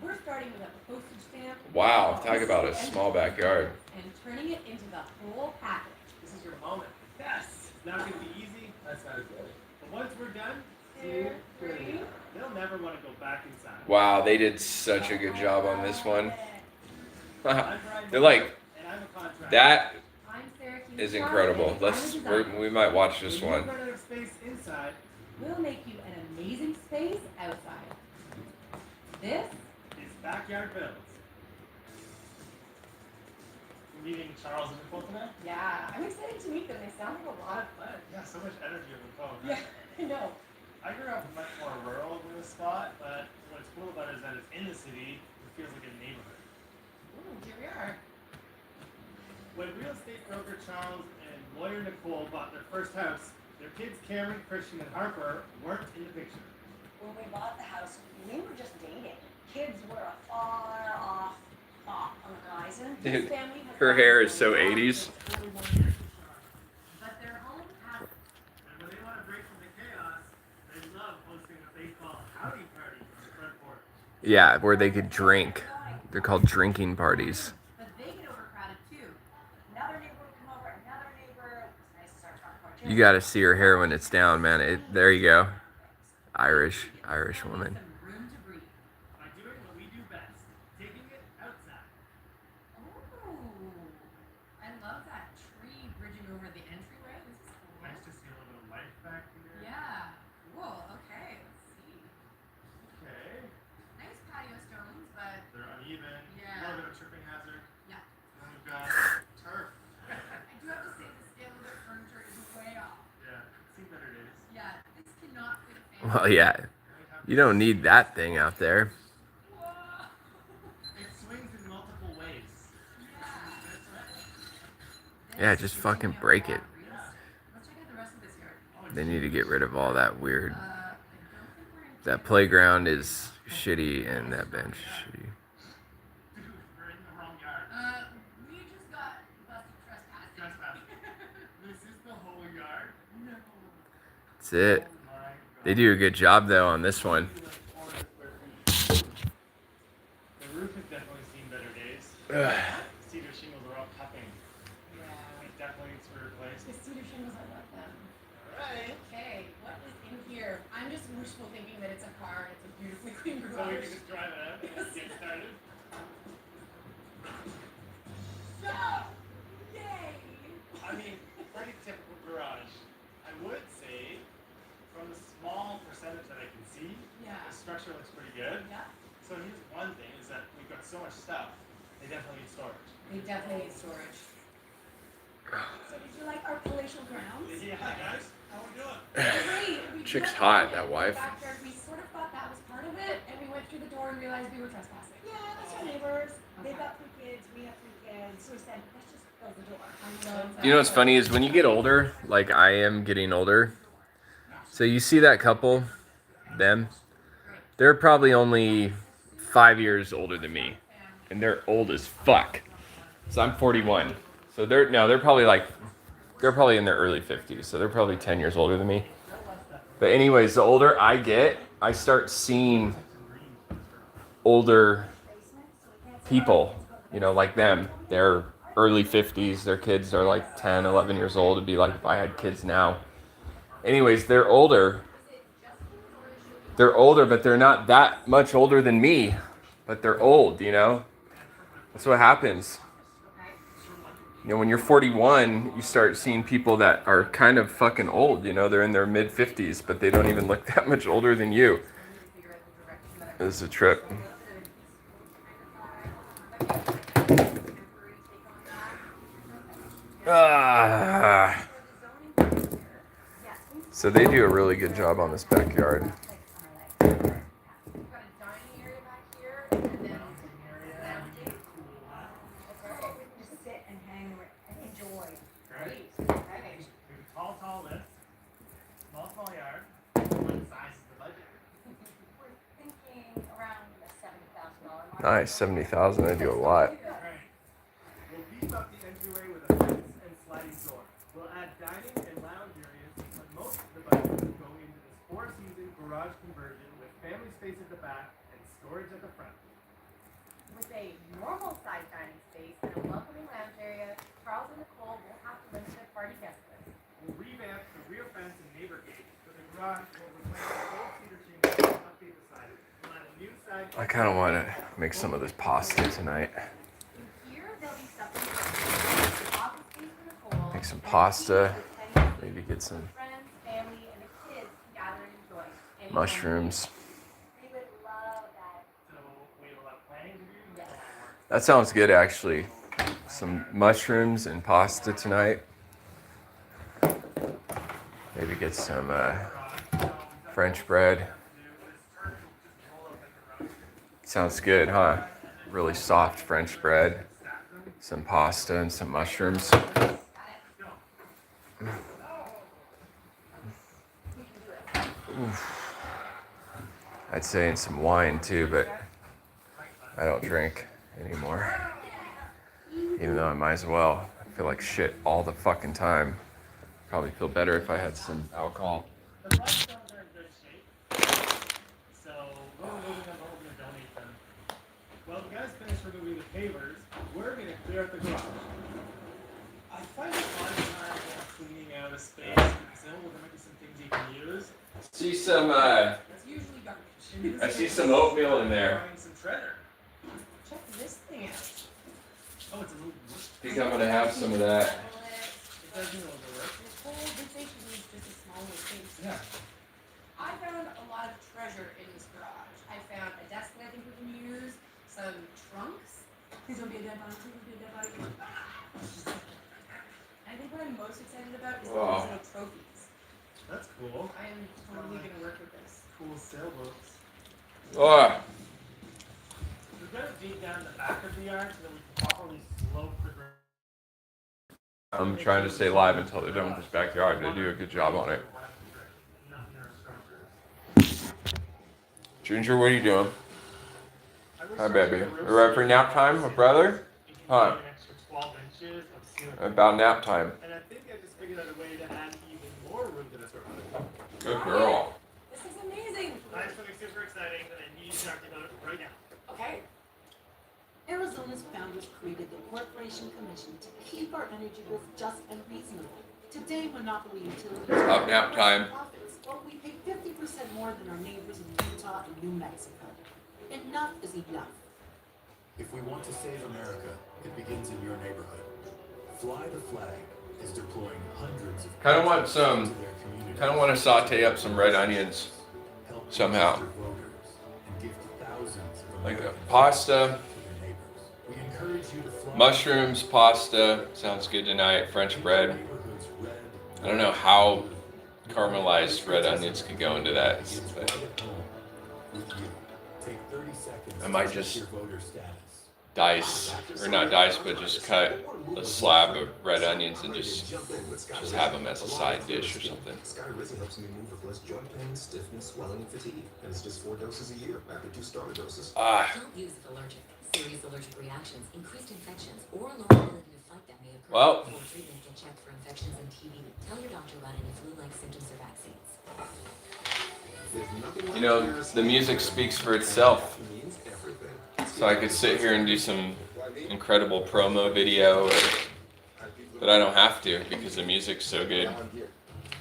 S5: We're starting with a postage stamp.
S1: Wow, talk about a small backyard.
S5: And turning it into the whole package.
S2: This is your moment. Yes. It's not gonna be easy. That's not good. But once we're done,
S5: 2, 3.
S2: they'll never want to go back inside.
S1: Wow, they did such a good job on this one.
S2: I'm Brian
S1: They're like,
S2: and I'm a contractor.
S1: that
S5: I'm Sarah Hughes
S1: is
S5: Clark,
S1: incredible.
S5: and
S1: Let's,
S5: I'm a designer.
S1: we might watch this
S2: When
S1: one.
S2: you run out of space inside,
S5: We'll make you an amazing space outside. This
S2: is Backyard Builds. We're meeting Charles and Nicole today?
S5: Yeah, I'm excited to meet them. They sound like a lot of fun.
S2: Yeah, so much energy on the phone.
S5: Yeah, I know.
S2: I grew up much more rural than this spot, but what's cool about it is that it's in the city. It feels like a neighborhood.
S5: Ooh, here we are.
S2: When real estate broker Charles and lawyer Nicole bought their first house, their kids Cameron, Christian, and Harper weren't in the picture.
S11: When we bought the house, we were just dating. Kids were a far off thought on the horizon.
S1: Dude,
S5: This family has
S1: her
S5: gone
S1: hair
S5: from
S1: is so
S5: a
S1: 80s.
S5: to 41 years to shore. But their home has
S2: And when they want to break from the chaos, they love hosting what they call howdy parties on the front porch.
S1: Yeah, where they could drink. They're called drinking parties.
S5: but they get overcrowded too.
S11: Another neighbor would come over, another neighbor. It was nice to start front porch.
S1: You gotta see her hair when it's down, man. There you go. Irish woman.
S5: Some room to breathe.
S2: By doing what we do best, taking it outside.
S5: Oh, I love that tree bridging over the entryway. This is cool.
S2: Nice to see a little bit of life back here.
S5: Yeah. Cool. Okay. Let's see.
S2: Okay.
S5: Nice patio stones, but
S2: They're uneven.
S5: Yeah.
S2: A little bit of tripping hazard.
S5: yeah.
S2: And we've got turf.
S5: I do have to say the scale of the furniture is way off.
S2: Yeah, seen better days.
S5: Yeah. This cannot fit a family.
S1: Well, yeah. You don't need that thing out there.
S5: Whoa.
S2: It swings in multiple ways.
S1: Yeah, just fucking break it.
S5: Let's check out the rest of this yard.
S1: They need to get rid of all that weird.
S5: I don't think we're in.
S1: That playground is shitty and that bench is shitty.
S2: Dude, we're in the wrong yard.
S5: We just got busted trespassing.
S2: Trespassing. This is the whole yard?
S5: No.
S1: That's it.
S2: Oh my god.
S1: They do a good job though on this one.
S2: The roof has definitely seen better days. Cedar shingles are all cupping.
S5: Yeah.
S2: It definitely needs to be replaced.
S5: The cedar shingles, I love them.
S2: Alright.
S5: Okay, what is in here? I'm just wishful thinking that it's a car and it's a beautifully clean
S2: So we
S5: garage.
S2: can just drive it out and get started.
S5: So, yay!
S2: I mean, pretty typical garage. I would say, from the small percentage that I can see,
S5: Yeah.
S2: the structure looks pretty good.
S5: Yeah.
S2: So here's one thing, is that we've got so much stuff, they definitely need storage.
S5: They definitely need storage.
S11: So did you like our palatial grounds?
S2: Yeah, guys, how we doing?
S5: Great. We
S1: Chick's
S5: went
S1: hot,
S5: in
S1: that
S5: the
S1: wife.
S5: backyard. We sort of thought that was part of it, and we went through the door and realized we were trespassing.
S11: Yeah, that's our neighbors. They've got 3 kids, we have 3 kids. So we said, let's just close the door.
S5: I love that.
S1: You know what's funny is when you get older, like I am getting older. So you see that couple, them, they're probably only 5 years older than me, and they're old as fuck. So I'm 41. So they're probably in their early 50s. So they're probably 10 years older than me. But anyways, the older I get, I start seeing older people, you know, like them. They're early 50s. Their kids are like 10, 11 years old. It'd be like if I had kids now. Anyways, they're older. They're older, but they're not that much older than me. But they're old, you know? That's what happens. You know, when you're 41, you start seeing people that are kind of fucking old. You know, they're in their mid 50s, but they don't even look that much older than you. This is a trip. Ah. So they do a really good job on this backyard.
S11: Just sit and hang and enjoy.
S2: Great.
S11: Okay.
S2: Tall list. Small yard. What size is the budget?
S11: We're thinking around the $70,000 mark.
S1: Nice, 70,000. They do a lot.
S2: Great. We'll beef up the entryway with a fence and sliding door. We'll add dining and lounge areas, but most of the budget will go into this four-season garage conversion with family space at the back and storage at the front.
S5: With a normal size dining space and a welcoming lounge area, Charles and Nicole will have to limit their party guest list.
S2: We'll revamp the rear fence and neighbor gate. For the garage, we'll replace the old cedar shingles and update the siding. We'll add a new side.
S1: I kind of want to make some of this pasta tonight.
S5: In here, there'll be something for office space for Nicole.
S1: Make some pasta. Maybe get some
S5: Friends, family, and the kids can gather and enjoy. And
S1: mushrooms.
S11: We would love that.
S2: So we have a lot of planning to do.
S1: That sounds good, actually. Some mushrooms and pasta tonight. Maybe get some French bread. Sounds good, huh? Really soft French bread. Some pasta and some mushrooms. Oof. I'd say and some wine too, but I don't drink anymore. Even though I might as well. I feel like shit all the fucking time. Probably feel better if I had some alcohol.
S2: The flagstones are in good shape. So we're removing them, but we're going to donate them. Well, the guys finished removing the pavers. We're going to clear out the garage. I find it fun time cleaning out a space. So there might be some things you can use.
S1: See some
S5: It's usually garbage.
S1: I see some oatmeal in there.
S2: Find some treasure.
S5: Check this thing out.
S2: Oh, it's a movie.
S1: I think I'm gonna have some of that.
S2: It doesn't overwork.
S5: Nicole did say she needs just a small little space.
S2: Yeah.
S5: I found a lot of treasure in this garage. I found a desk that I think we can use, some trunks. Please don't be a dead body. Please don't be a dead body. I think what I'm most excited about is the
S1: Wow.
S5: little trophies.
S2: That's cool.
S5: I am totally gonna work with this.
S2: Cool sailboats.
S1: Oh,
S2: We've got to dig down the back of the yard so that we can properly slope the ground.
S1: I'm trying to stay live until they're done with this backyard. They do a good job on it. Ginger, what are you doing? Hi, baby. You ready for nap time, my brother? Huh? About nap time.
S2: And I think I just figured out a way to add even more room to this room.
S1: Good girl.
S5: This is amazing.
S2: I have something super exciting that I need to talk to you about right now.
S5: Okay.
S6: Arizona's founders created the Corporation Commission to keep our energy bills just and reasonable. Today, monopoly utilities
S1: Up nap time.
S6: profits, while we pay 50% more than our neighbors in Utah and New Mexico. Enough is enough.
S12: If we want to save America, it begins in your neighborhood. Fly the Flag is deploying hundreds of
S1: Kind of want some.
S12: to their community.
S1: Kind of want to saute up some red onions
S12: Help
S1: somehow.
S12: register voters and give thousands of
S1: Like
S12: Americans
S1: pasta,
S12: to their neighbors. We encourage you to fly
S1: mushrooms, pasta. Sounds good tonight. French bread.
S12: neighborhoods red.
S1: I don't know how caramelized red onions could go into that,
S12: Begins
S1: but
S12: right at home with you. Take 30 seconds
S1: I might
S12: to check
S1: just
S12: your voter status.
S1: dice, or not dice, but just cut a slab of red onions and just have them as a side dish or something.
S13: Skyrisen helps me move with less joint pain, stiffness, swelling, and fatigue. And it's just 4 doses a year after 2 starter doses.
S1: Ah,
S14: Don't use if allergic. Serious allergic reactions, increased infections, or low ability to fight them may occur.
S1: Well.
S14: Before treatment, get checked for infections and TB. Tell your doctor about any flu-like symptoms or vaccines.
S1: you know, the music speaks for itself.
S13: Means everything.
S1: So I could sit here and do some incredible promo video, but I don't have to because the music's so good.
S13: I'm here.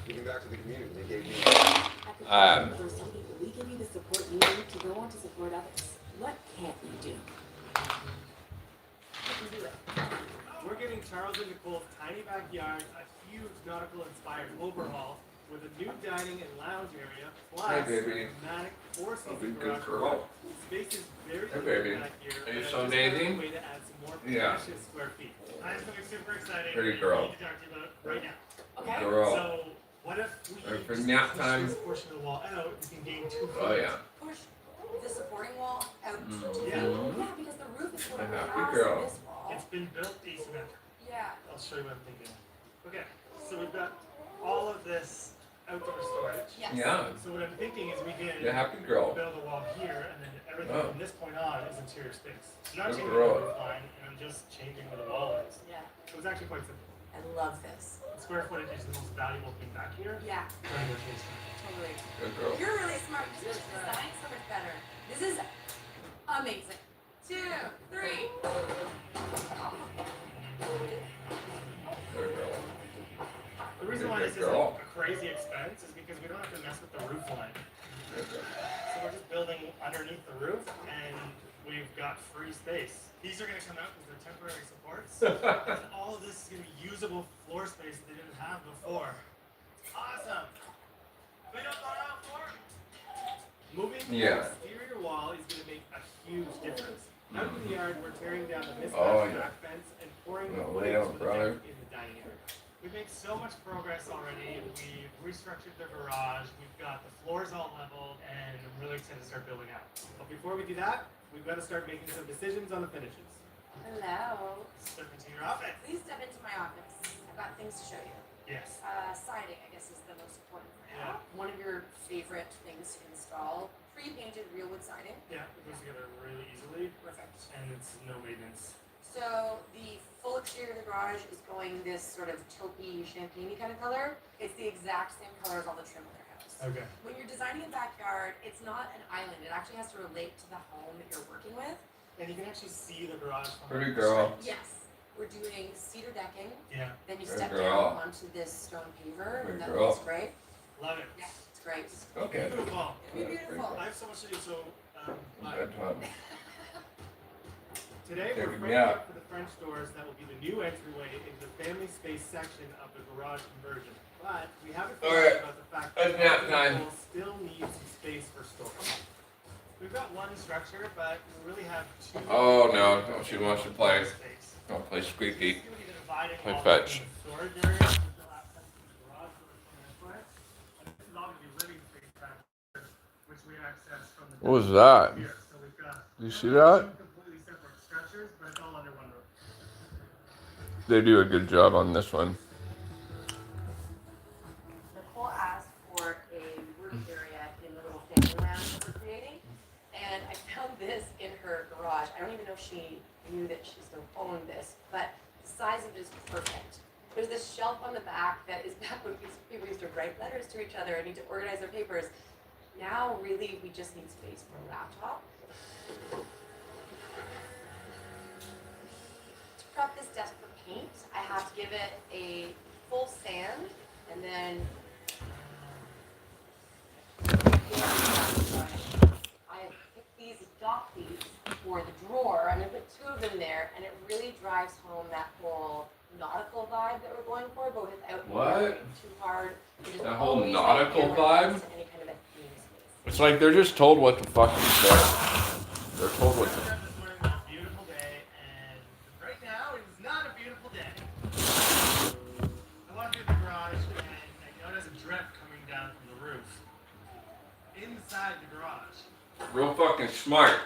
S13: Giving back to the community. They gave me.
S14: For some people, we give you the support you need to go on to support others. What can't you do?
S2: can do it. We're giving Charles and Nicole's tiny backyard a huge nautical-inspired overhaul with a new dining and lounge area, plus
S1: Hi, baby.
S2: a dramatic
S1: I'll be
S2: four-season
S1: good
S2: garage.
S1: girl.
S2: Space is very
S1: Hey,
S2: limited
S1: baby.
S2: back here.
S1: Are you
S2: but
S1: so
S2: I just found
S1: amazing?
S2: a way to add some more
S1: Yeah.
S2: precious square feet. I have something super exciting
S1: Pretty
S2: I
S1: girl.
S2: need to talk to you about right now.
S5: Okay.
S1: Girl.
S2: So, what if we
S1: Ready for
S2: just
S1: nap
S2: push
S1: time?
S2: this portion of the wall out and can gain 2 feet?
S1: Oh yeah.
S5: Push the supporting wall out.
S2: Yeah.
S5: Yeah, because the roof is going
S1: A
S5: to
S1: happy
S5: pass
S1: girl.
S5: this wall.
S2: It's been built asymmetric.
S5: Yeah.
S2: I'll show you what I'm thinking. Okay, so we've got all of this outdoor storage.
S5: Yes.
S1: Yeah.
S2: So what I'm thinking is we can
S1: The happy girl.
S2: build a wall here, and then everything
S1: Oh.
S2: from this point on is interior space. So not
S1: Good
S2: changing
S1: girl.
S2: the roof line, and I'm just changing where the wall is.
S5: Yeah.
S2: So it's actually quite simple.
S5: I love this.
S2: The square footage is the most valuable thing back here.
S5: Yeah.
S2: Very much is.
S5: Totally.
S1: Good girl.
S5: You're really smart. You just designed so much better. This is amazing. 2, 3.
S1: Good girl.
S2: The reason why this
S1: Good
S2: isn't
S1: girl.
S2: a crazy expense is because we don't have to mess with the roof line.
S1: Good girl.
S2: So we're just building underneath the roof, and we've got free space. These are going to come out because they're temporary supports. And all of this is going to be usable floor space that they didn't have before. Awesome. We don't thought out for moving
S1: Yeah.
S2: the exterior wall is going to make a huge difference. Out in the yard, we're tearing down the mismatched
S1: Oh, yeah.
S2: back fence and pouring the
S1: Oh,
S2: footings
S1: yeah,
S2: for the
S1: brother.
S2: deck in the dining area. We've made so much progress already. We've restructured the garage. We've got the floors all leveled, and I'm really excited to start building out. But before we do that, we've got to start making some decisions on the finishes.
S5: Hello.
S2: Step into your office.
S5: Please step into my office. I've got things to show you.
S2: Yes.
S5: Siding, I guess, is the most important for now. One of your favorite things to install. Pre-painted real wood siding.
S2: Yeah, it goes together really easily.
S5: Perfect.
S2: And it's no maintenance.
S5: So the full exterior of the garage is going this sort of taupey, champagne kind of color. It's the exact same color as all the trim on their house.
S2: Okay.
S5: When you're designing a backyard, it's not an island. It actually has to relate to the home that you're working with.
S2: And you can actually see the garage from
S1: Pretty
S2: the
S1: girl.
S2: street.
S5: Yes. We're doing cedar decking.
S2: Yeah.
S5: Then you
S1: Good
S5: step
S1: girl.
S5: down onto this stone paver.
S1: Good
S5: And that
S1: girl.
S5: looks great.
S2: Love it.
S5: Yeah, it's great.
S1: Okay.
S2: Beautiful.
S5: It'll be beautiful.
S2: I have so much to do, so
S1: Good one.
S2: today we're
S1: Take me
S2: framing
S1: out.
S2: up for the French doors that will be the new entryway into the family space section of the garage conversion. But we haven't
S1: All
S2: forgotten
S1: right.
S2: about the fact
S1: It's
S2: that
S1: nap
S2: all
S1: time.
S2: people still need some space for storage. We've got one structure, but we really have two.
S1: Oh no, no, she wants to play.
S2: Space.
S1: Don't play squeaky.
S2: This is gonna be dividing
S1: Play
S2: all
S1: fetch.
S2: the storage areas. We'll have some in the garage for the front. And this is all gonna be living space back here, which we access from the.
S1: What was that?
S2: Here. So we've got.
S1: You see that?
S2: Two completely separate structures, but it's all under one roof.
S1: They do a good job on this one.
S5: Nicole asked for a work area in the little family lounge that we're creating, and I found this in her garage. I don't even know if she knew that she still owned this, but the size of it is perfect. There's this shelf on the back that is back when people used to write letters to each other and need to organize their papers. Now, really, we just need space for a laptop. To prep this desk for paint, I have to give it a full sand, and then I have picked these doppies for the drawer. I'm gonna put 2 of them there, and it really drives home that whole nautical vibe that we're going for, but without
S1: What?
S5: working too hard. You're just
S1: That whole
S5: always
S1: nautical
S5: making
S1: vibe?
S5: reference to any kind of a theme space.
S1: It's like they're just told what to fucking say. They're told what to.
S2: This morning was a beautiful day, and right now it is not a beautiful day. I walked through the garage and I noticed a drip coming down from the roof. Inside the garage.
S1: Real fucking smart.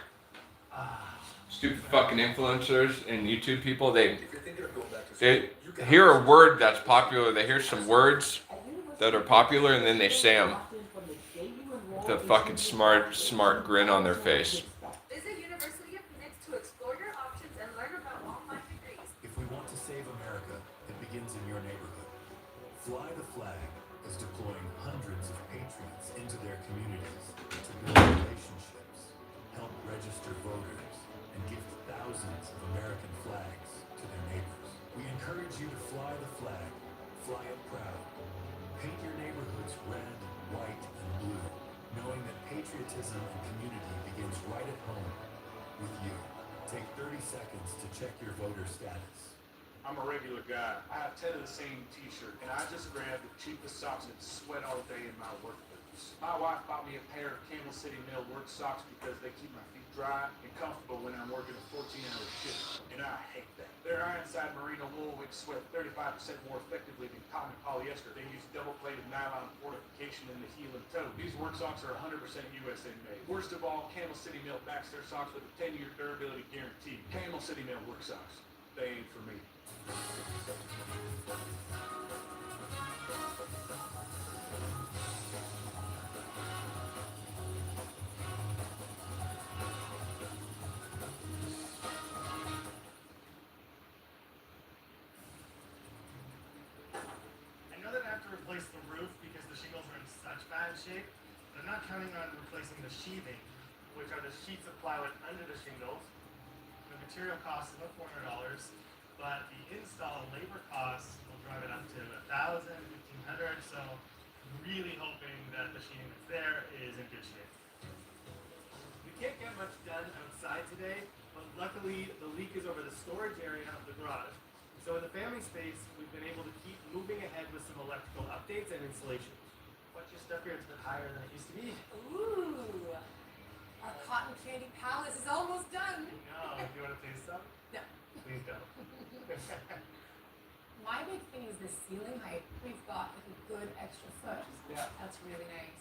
S2: Ah.
S1: Stupid fucking influencers and YouTube people. They
S13: If you're thinking of going back to
S1: they
S13: school, you can
S1: hear a word that's popular. They hear some words that are popular, and then they say them. The fucking smart grin on their face.
S9: Visit University of Phoenix to explore your options and learn about online degrees.
S12: If we want to save America, it begins in your neighborhood. Fly the Flag is deploying hundreds of patriots into their communities to build relationships, help register voters, and give thousands of American flags to their neighbors. We encourage you to fly the flag, fly it proud. Paint your neighborhoods red, white, and blue, knowing that patriotism and community begins right at home with you. Take 30 seconds to check your voter status.
S2: I'm a regular guy. I have 10 of the same t-shirt, and I just grabbed the cheapest socks and sweat all day in my work boots. My wife bought me a pair of Camel City Mill work socks because they keep my feet dry and comfortable when I'm working a 14-hour shift, and I hate that. Their Ironside Merino wool wicks sweat 35% more effectively than cotton and polyester. They use double-plated nylon fortification in the heel and toe. These work socks are 100% USA made. Worst of all, Camel City Mill backs their socks with a 10-year durability guarantee. Camel City Mill work socks. They ain't for me. I know that I have to replace the roof because the shingles are in such bad shape, but I'm not counting on replacing the sheathing, which are the sheets of plywood under the shingles. The material cost is about $400, but the install and labor costs will drive it up to $1,000, $1,500, so I'm really hoping that the sheeting that's there is in good shape. We can't get much done outside today, but luckily the leak is over the storage area of the garage. So in the family space, we've been able to keep moving ahead with some electrical updates and installations. Watch your stuff here, it's a bit higher than it used to be.
S5: Ooh, our cotton candy palace is almost done.
S2: No, do you want to taste some?
S5: No.
S2: Please don't.
S5: My big thing is the ceiling height. We've got like a good extra foot.
S2: Yeah.
S5: That's really nice.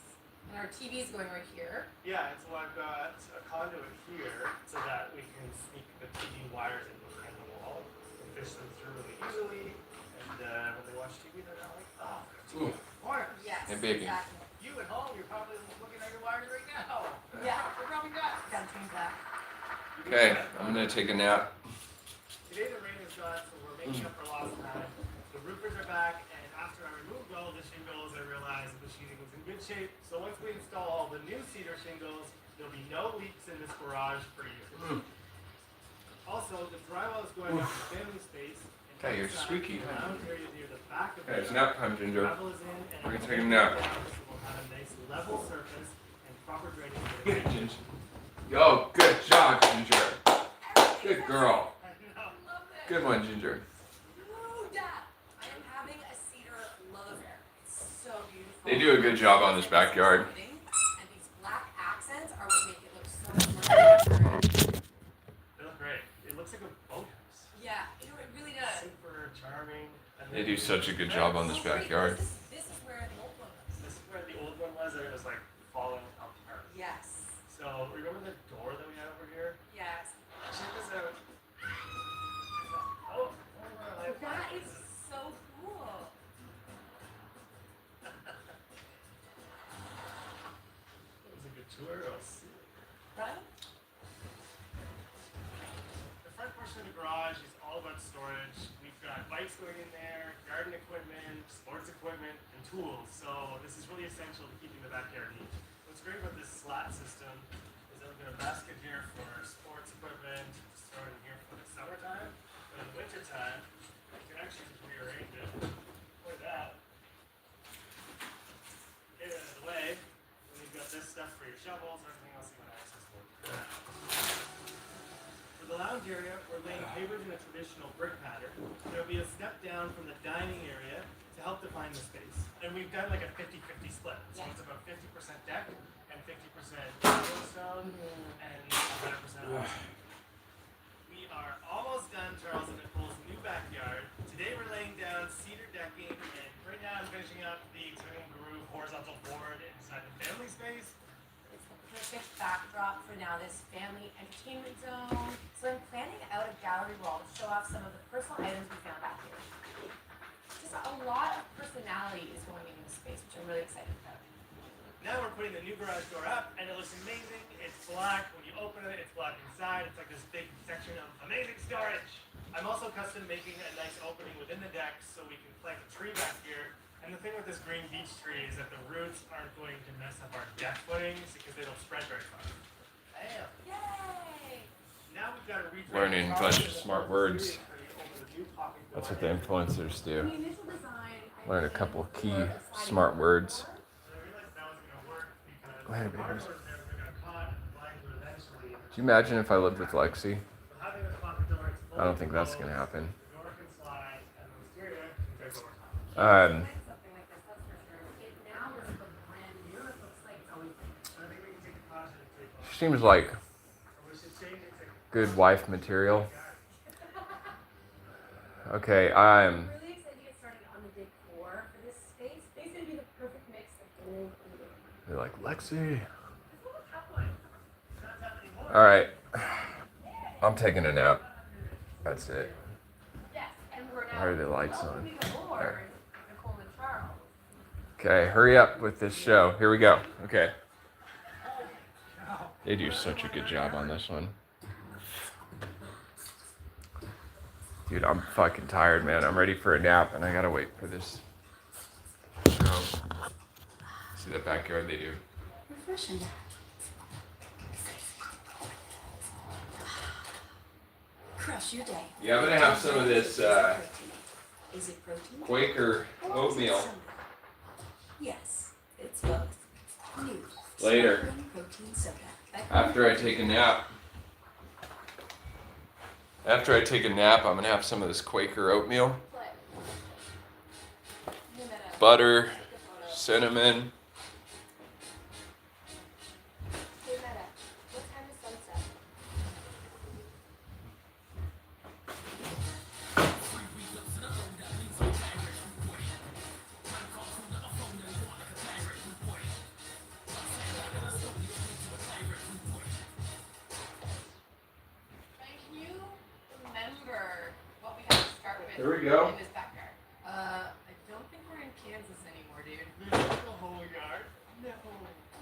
S5: And our TV is going right here.
S2: Yeah, and so I've got a conduit here so that we can sneak the TV wires into behind the wall and fish them through really easily. And when they watch TV, they're not like, oh,
S1: Ooh.
S2: wires.
S5: Yes.
S1: Hey, baby.
S5: Exactly.
S2: You at home, you're probably looking at your wires right now.
S5: Yeah.
S2: You're probably not.
S5: Gotta change that.
S1: Okay, I'm gonna take a nap.
S2: Today the rain is gone, so we're making up for lost time. The roofers are back, and after I removed all the shingles, I realized that the sheeting was in good shape. So once we install all the new cedar shingles, there'll be no leaks in this garage for years. Also, the drywall is going up in the family space. And
S1: Okay, you're
S2: inside,
S1: squeaky,
S2: the
S1: huh?
S2: lounge area near the back of
S1: Okay, it's
S2: the
S1: nap time, Ginger.
S2: gravel is in, and
S1: We're gonna
S2: it's
S1: take a
S2: going
S1: nap.
S2: down, so we'll have a nice level surface and proper drainage.
S1: Good, Ginger. Yo, good job, Ginger. Good girl.
S5: I love it.
S1: Good one, Ginger.
S5: Ooh, Dad. I am having a cedar love affair. It's so beautiful.
S1: They do a good job on this backyard.
S5: And these black accents are what make it look so much more natural.
S2: They look great. It looks like a boathouse.
S5: Yeah, it really does.
S2: Super charming. And
S1: They
S2: then
S1: do such a good job on this backyard.
S5: This is where the old one was.
S2: This is where the old one was, and it was like falling apart.
S5: Yes.
S2: So remember the door that we had over here?
S5: Yes.
S2: Check this out. Oh,
S5: That is so cool.
S2: That was a good tour. I'll see.
S5: Right?
S2: The front portion of the garage is all about storage. We've got bikes going in there, garden equipment, sports equipment, and tools. So this is really essential to keeping the backyard neat. What's great about this slat system is that we've got a basket here for sports equipment, stored in here for the summertime. But in the wintertime, you can actually just rearrange it like that. Get it out of the way. And you've got this stuff for your shovels and everything else you want access for. For the lounge area, we're laying pavers in a traditional brick pattern. There'll be a step down from the dining area to help define the space. And we've done like a 50-50 split. So it's about 50% deck and 50% stone and 100% wood. We are almost done, Charles and Nicole's new backyard. Today we're laying down cedar decking, and right now I'm finishing up the twin groove horizontal board inside the family space.
S5: It's the perfect backdrop for now this family entertainment zone. So I'm planning out a gallery wall to show off some of the personal items we found back here. Just a lot of personality is going into this space, which I'm really excited about.
S2: Now we're putting the new garage door up, and it looks amazing. It's black. When you open it, it's black inside. It's like this big section of amazing storage. I'm also custom making a nice opening within the deck so we can plant a tree back here. And the thing with this green beech tree is that the roots aren't going to mess up our deck footings because they don't spread very far. Bam!
S5: Yay!
S2: Now we've got to redrain
S1: Learning a
S2: the
S1: bunch
S2: top
S1: of
S2: the
S1: smart
S2: whole
S1: words.
S2: tree and over the new popping
S1: That's
S2: door.
S1: what the influencers
S6: The
S1: do.
S6: initial design,
S1: Learn a couple key smart words.
S2: And I realized that was going to work because
S1: Go ahead,
S2: the car
S1: babies.
S2: doors and everything got caught and the blinds would eventually.
S1: Do you imagine if I lived with Lexi?
S2: But
S1: I don't think that's gonna happen.
S2: The door can slide, and the exterior can go over top.
S5: Something like this, that's for sure. It now does look brand new. It looks like it's always been.
S2: I think we can take the positive to the
S1: She seems like
S2: or we should change it to
S1: good wife material. Okay,
S5: I'm really excited to get started on the decor for this space. It's gonna be the perfect mix of old and new.
S1: they're like, Lexi.
S2: It's a little tough one. Not that anymore.
S1: All right, I'm taking a nap. That's it.
S5: Yes, and we're now.
S1: Why are the lights on?
S5: welcoming aboard Nicole and Charles.
S1: Okay, hurry up with this show. Here we go. Okay. They do such a good job on this one. Dude, I'm fucking tired, man. I'm ready for a nap, and I gotta wait for this show. See that backyard they do?
S14: Refreshing. Crush your day.
S1: Yeah, I'm gonna have some of this
S14: Is it protein?
S1: Quaker oatmeal
S14: Yes, it's both. New.
S1: later,
S14: Sparkling protein soda.
S1: after I take a nap. After I take a nap, I'm gonna have some of this Quaker oatmeal. Butter, cinnamon.
S5: Hey Meta, what time is sunset? Frank, can you remember what we have to start with
S1: Here we go.
S5: in this backyard?
S10: I don't think we're in Kansas anymore, dude.
S2: The whole yard? No.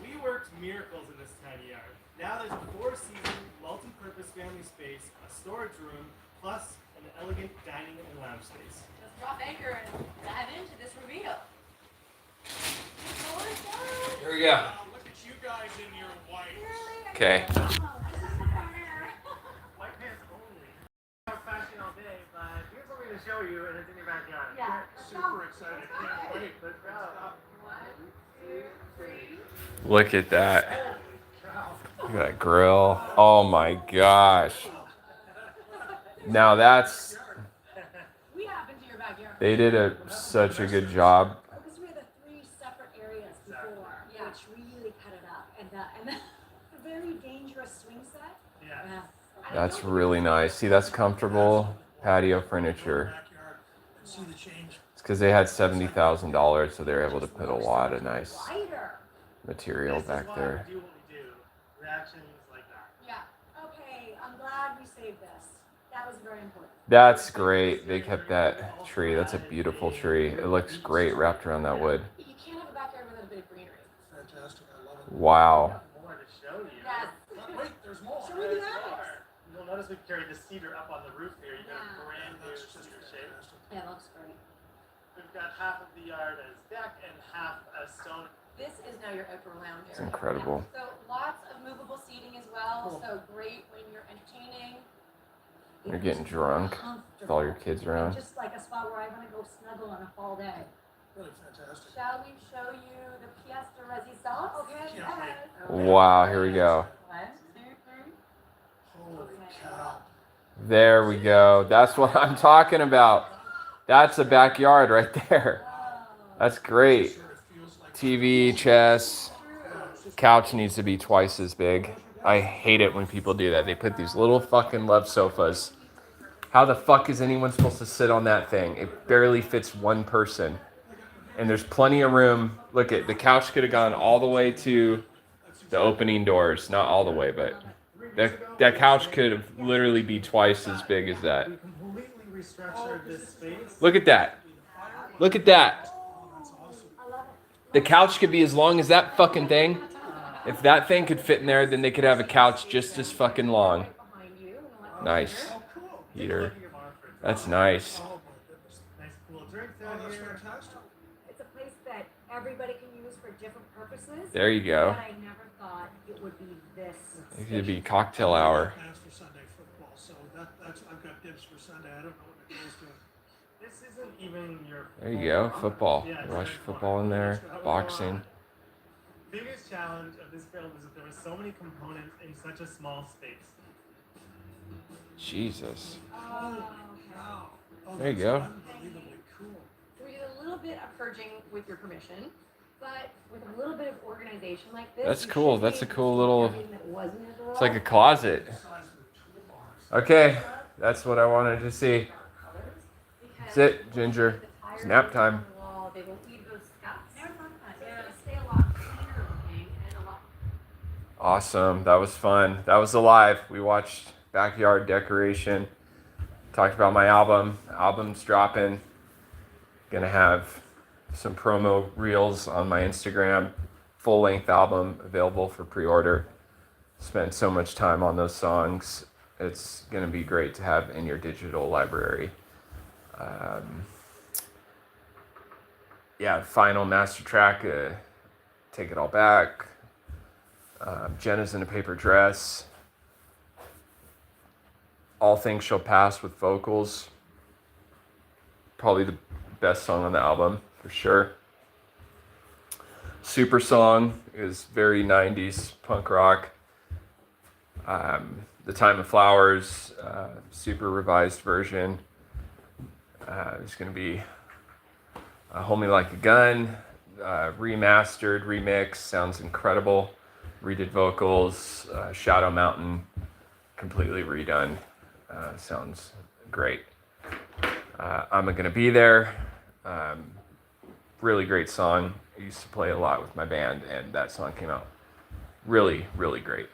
S2: We worked miracles in this tiny yard. Now there's a 4-season, multi-purpose family space, a storage room, plus an elegant dining and lounge space.
S5: Let's drop anchor and dive into this reveal.
S1: Here we go.
S2: Look at you guys in your white.
S1: Okay.
S2: White pants only. I'm fashion all day, but here's what we're going to show you, and it's in your backyard.
S5: Yeah.
S2: Super excited. Can't wait. Let's go.
S5: 1, 2, 3.
S1: Look at that. Look at that grill. Oh my gosh. Now that's,
S6: We hop into your backyard.
S1: they did such a good job.
S6: Because we had the 3 separate areas before, which really cut it up. And the very dangerous swing set.
S2: Yeah.
S1: That's really nice. See, that's comfortable patio furniture.
S2: See the change.
S1: It's because they had $70,000, so they were able to put a lot of nice
S6: Lighter.
S1: material back there.
S2: We do what we do. Reactions like that.
S6: Yeah. Okay, I'm glad we saved this. That was very important.
S1: That's great. They kept that tree. That's a beautiful tree. It looks great wrapped around that wood.
S6: You can't have a backyard without a bit of greenery.
S2: Fantastic. I love it.
S1: Wow.
S2: More to show you.
S6: Yes.
S2: Wait, there's more.
S6: Show me the attic.
S2: You'll notice we've carried the cedar up on the roof here. You got a brand new cedar shape.
S6: Yeah, it looks great.
S2: We've got half of the yard as deck and half as stone.
S5: This is now your outdoor lounge
S1: It's
S5: area.
S1: incredible.
S5: So lots of movable seating as well. So great when you're entertaining.
S1: You're getting drunk with all your kids around.
S6: Just like a spot where I want to go snuggle on a fall day.
S2: Really fantastic.
S5: Shall we show you the pièce de résistance?
S6: Okay.
S2: Can't wait.
S1: Wow, here we go.
S5: 1, 2, 3.
S2: Holy cow.
S1: There we go. That's what I'm talking about. That's a backyard right there. That's great. TV, chess, couch needs to be twice as big. I hate it when people do that. They put these little fucking love sofas. How the fuck is anyone supposed to sit on that thing? It barely fits one person. And there's plenty of room. Look at the couch could have gone all the way to the opening doors. Not all the way, but that couch could have literally be twice as big as that.
S2: We completely restructured this space.
S1: Look at that. Look at that. The couch could be as long as that fucking thing. If that thing could fit in there, then they could have a couch just as fucking long. Nice. Heater. That's nice.
S2: Nice cool drinks out here.
S6: It's a place that everybody can use for different purposes.
S1: There you go.
S6: But I never thought it would be this.
S1: It could be cocktail hour.
S2: Plans for Sunday football, so that's I've got dibs for Sunday. I don't know what the girls doing. This isn't even your.
S1: There you go. Football. Watch football in there. Boxing.
S2: Biggest challenge of this build was that there were so many components in such a small space.
S1: Jesus.
S5: Oh, okay.
S1: There you go.
S5: So we did a little bit of purging with your permission, but with a little bit of organization like this.
S1: That's
S5: you
S1: cool.
S5: should be
S1: That's a
S5: able to
S1: cool
S5: see
S1: little.
S5: everything that wasn't in the
S1: It's like a
S5: drawer.
S1: closet. Okay, that's what I wanted to see. That's it, Ginger. It's nap time.
S5: They will feed those scats. Never thought of that. So it's gonna stay a lot cleaner looking and a lot.
S1: Awesome. That was fun. That was live. We watched backyard decoration. Talked about my album. Album's dropping. Gonna have some promo reels on my Instagram. Full-length album available for pre-order. Spent so much time on those songs. It's gonna be great to have in your digital library. Final master track. Take It All Back. Jenna's in a Paper Dress. All Things Shall Pass with vocals. Probably the best song on the album, for sure. Super Song is very 90s punk rock. The Time of Flowers, super revised version. There's going to be Hold Me Like a Gun, remastered, remix, sounds incredible. Redid vocals, Shadow Mountain, completely redone. Sounds great. I'm Gonna Be There. Really great song. I used to play a lot with my band, and that song came out really, really great.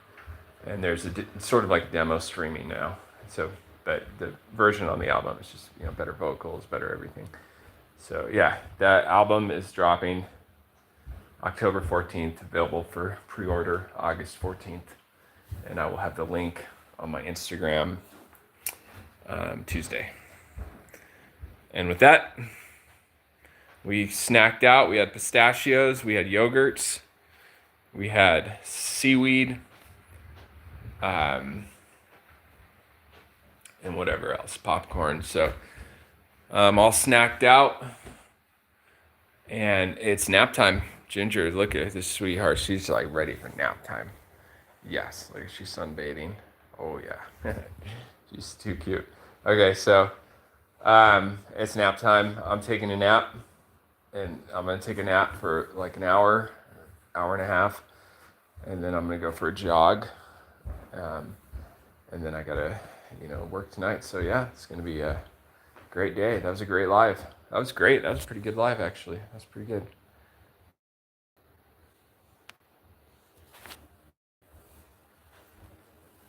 S1: And there's sort of like demo streaming now. So, but the version on the album is just, better vocals, better everything. So yeah, that album is dropping October 14th, available for pre-order August 14th. And I will have the link on my Instagram Tuesday. And with that, we snacked out. We had pistachios, we had yogurts, we had seaweed, and whatever else, popcorn. So all snacked out, and it's nap time. Ginger, look at this sweetheart. She's like ready for nap time. Yes, like she's sunbathing. Oh yeah, she's too cute. Okay, so it's nap time. I'm taking a nap, and I'm gonna take a nap for like an hour, hour and a half, and then I'm gonna go for a jog, and then I gotta, work tonight. So yeah, it's gonna be a great day. That was a great live. That was great. That was a pretty good live, actually. That's pretty good.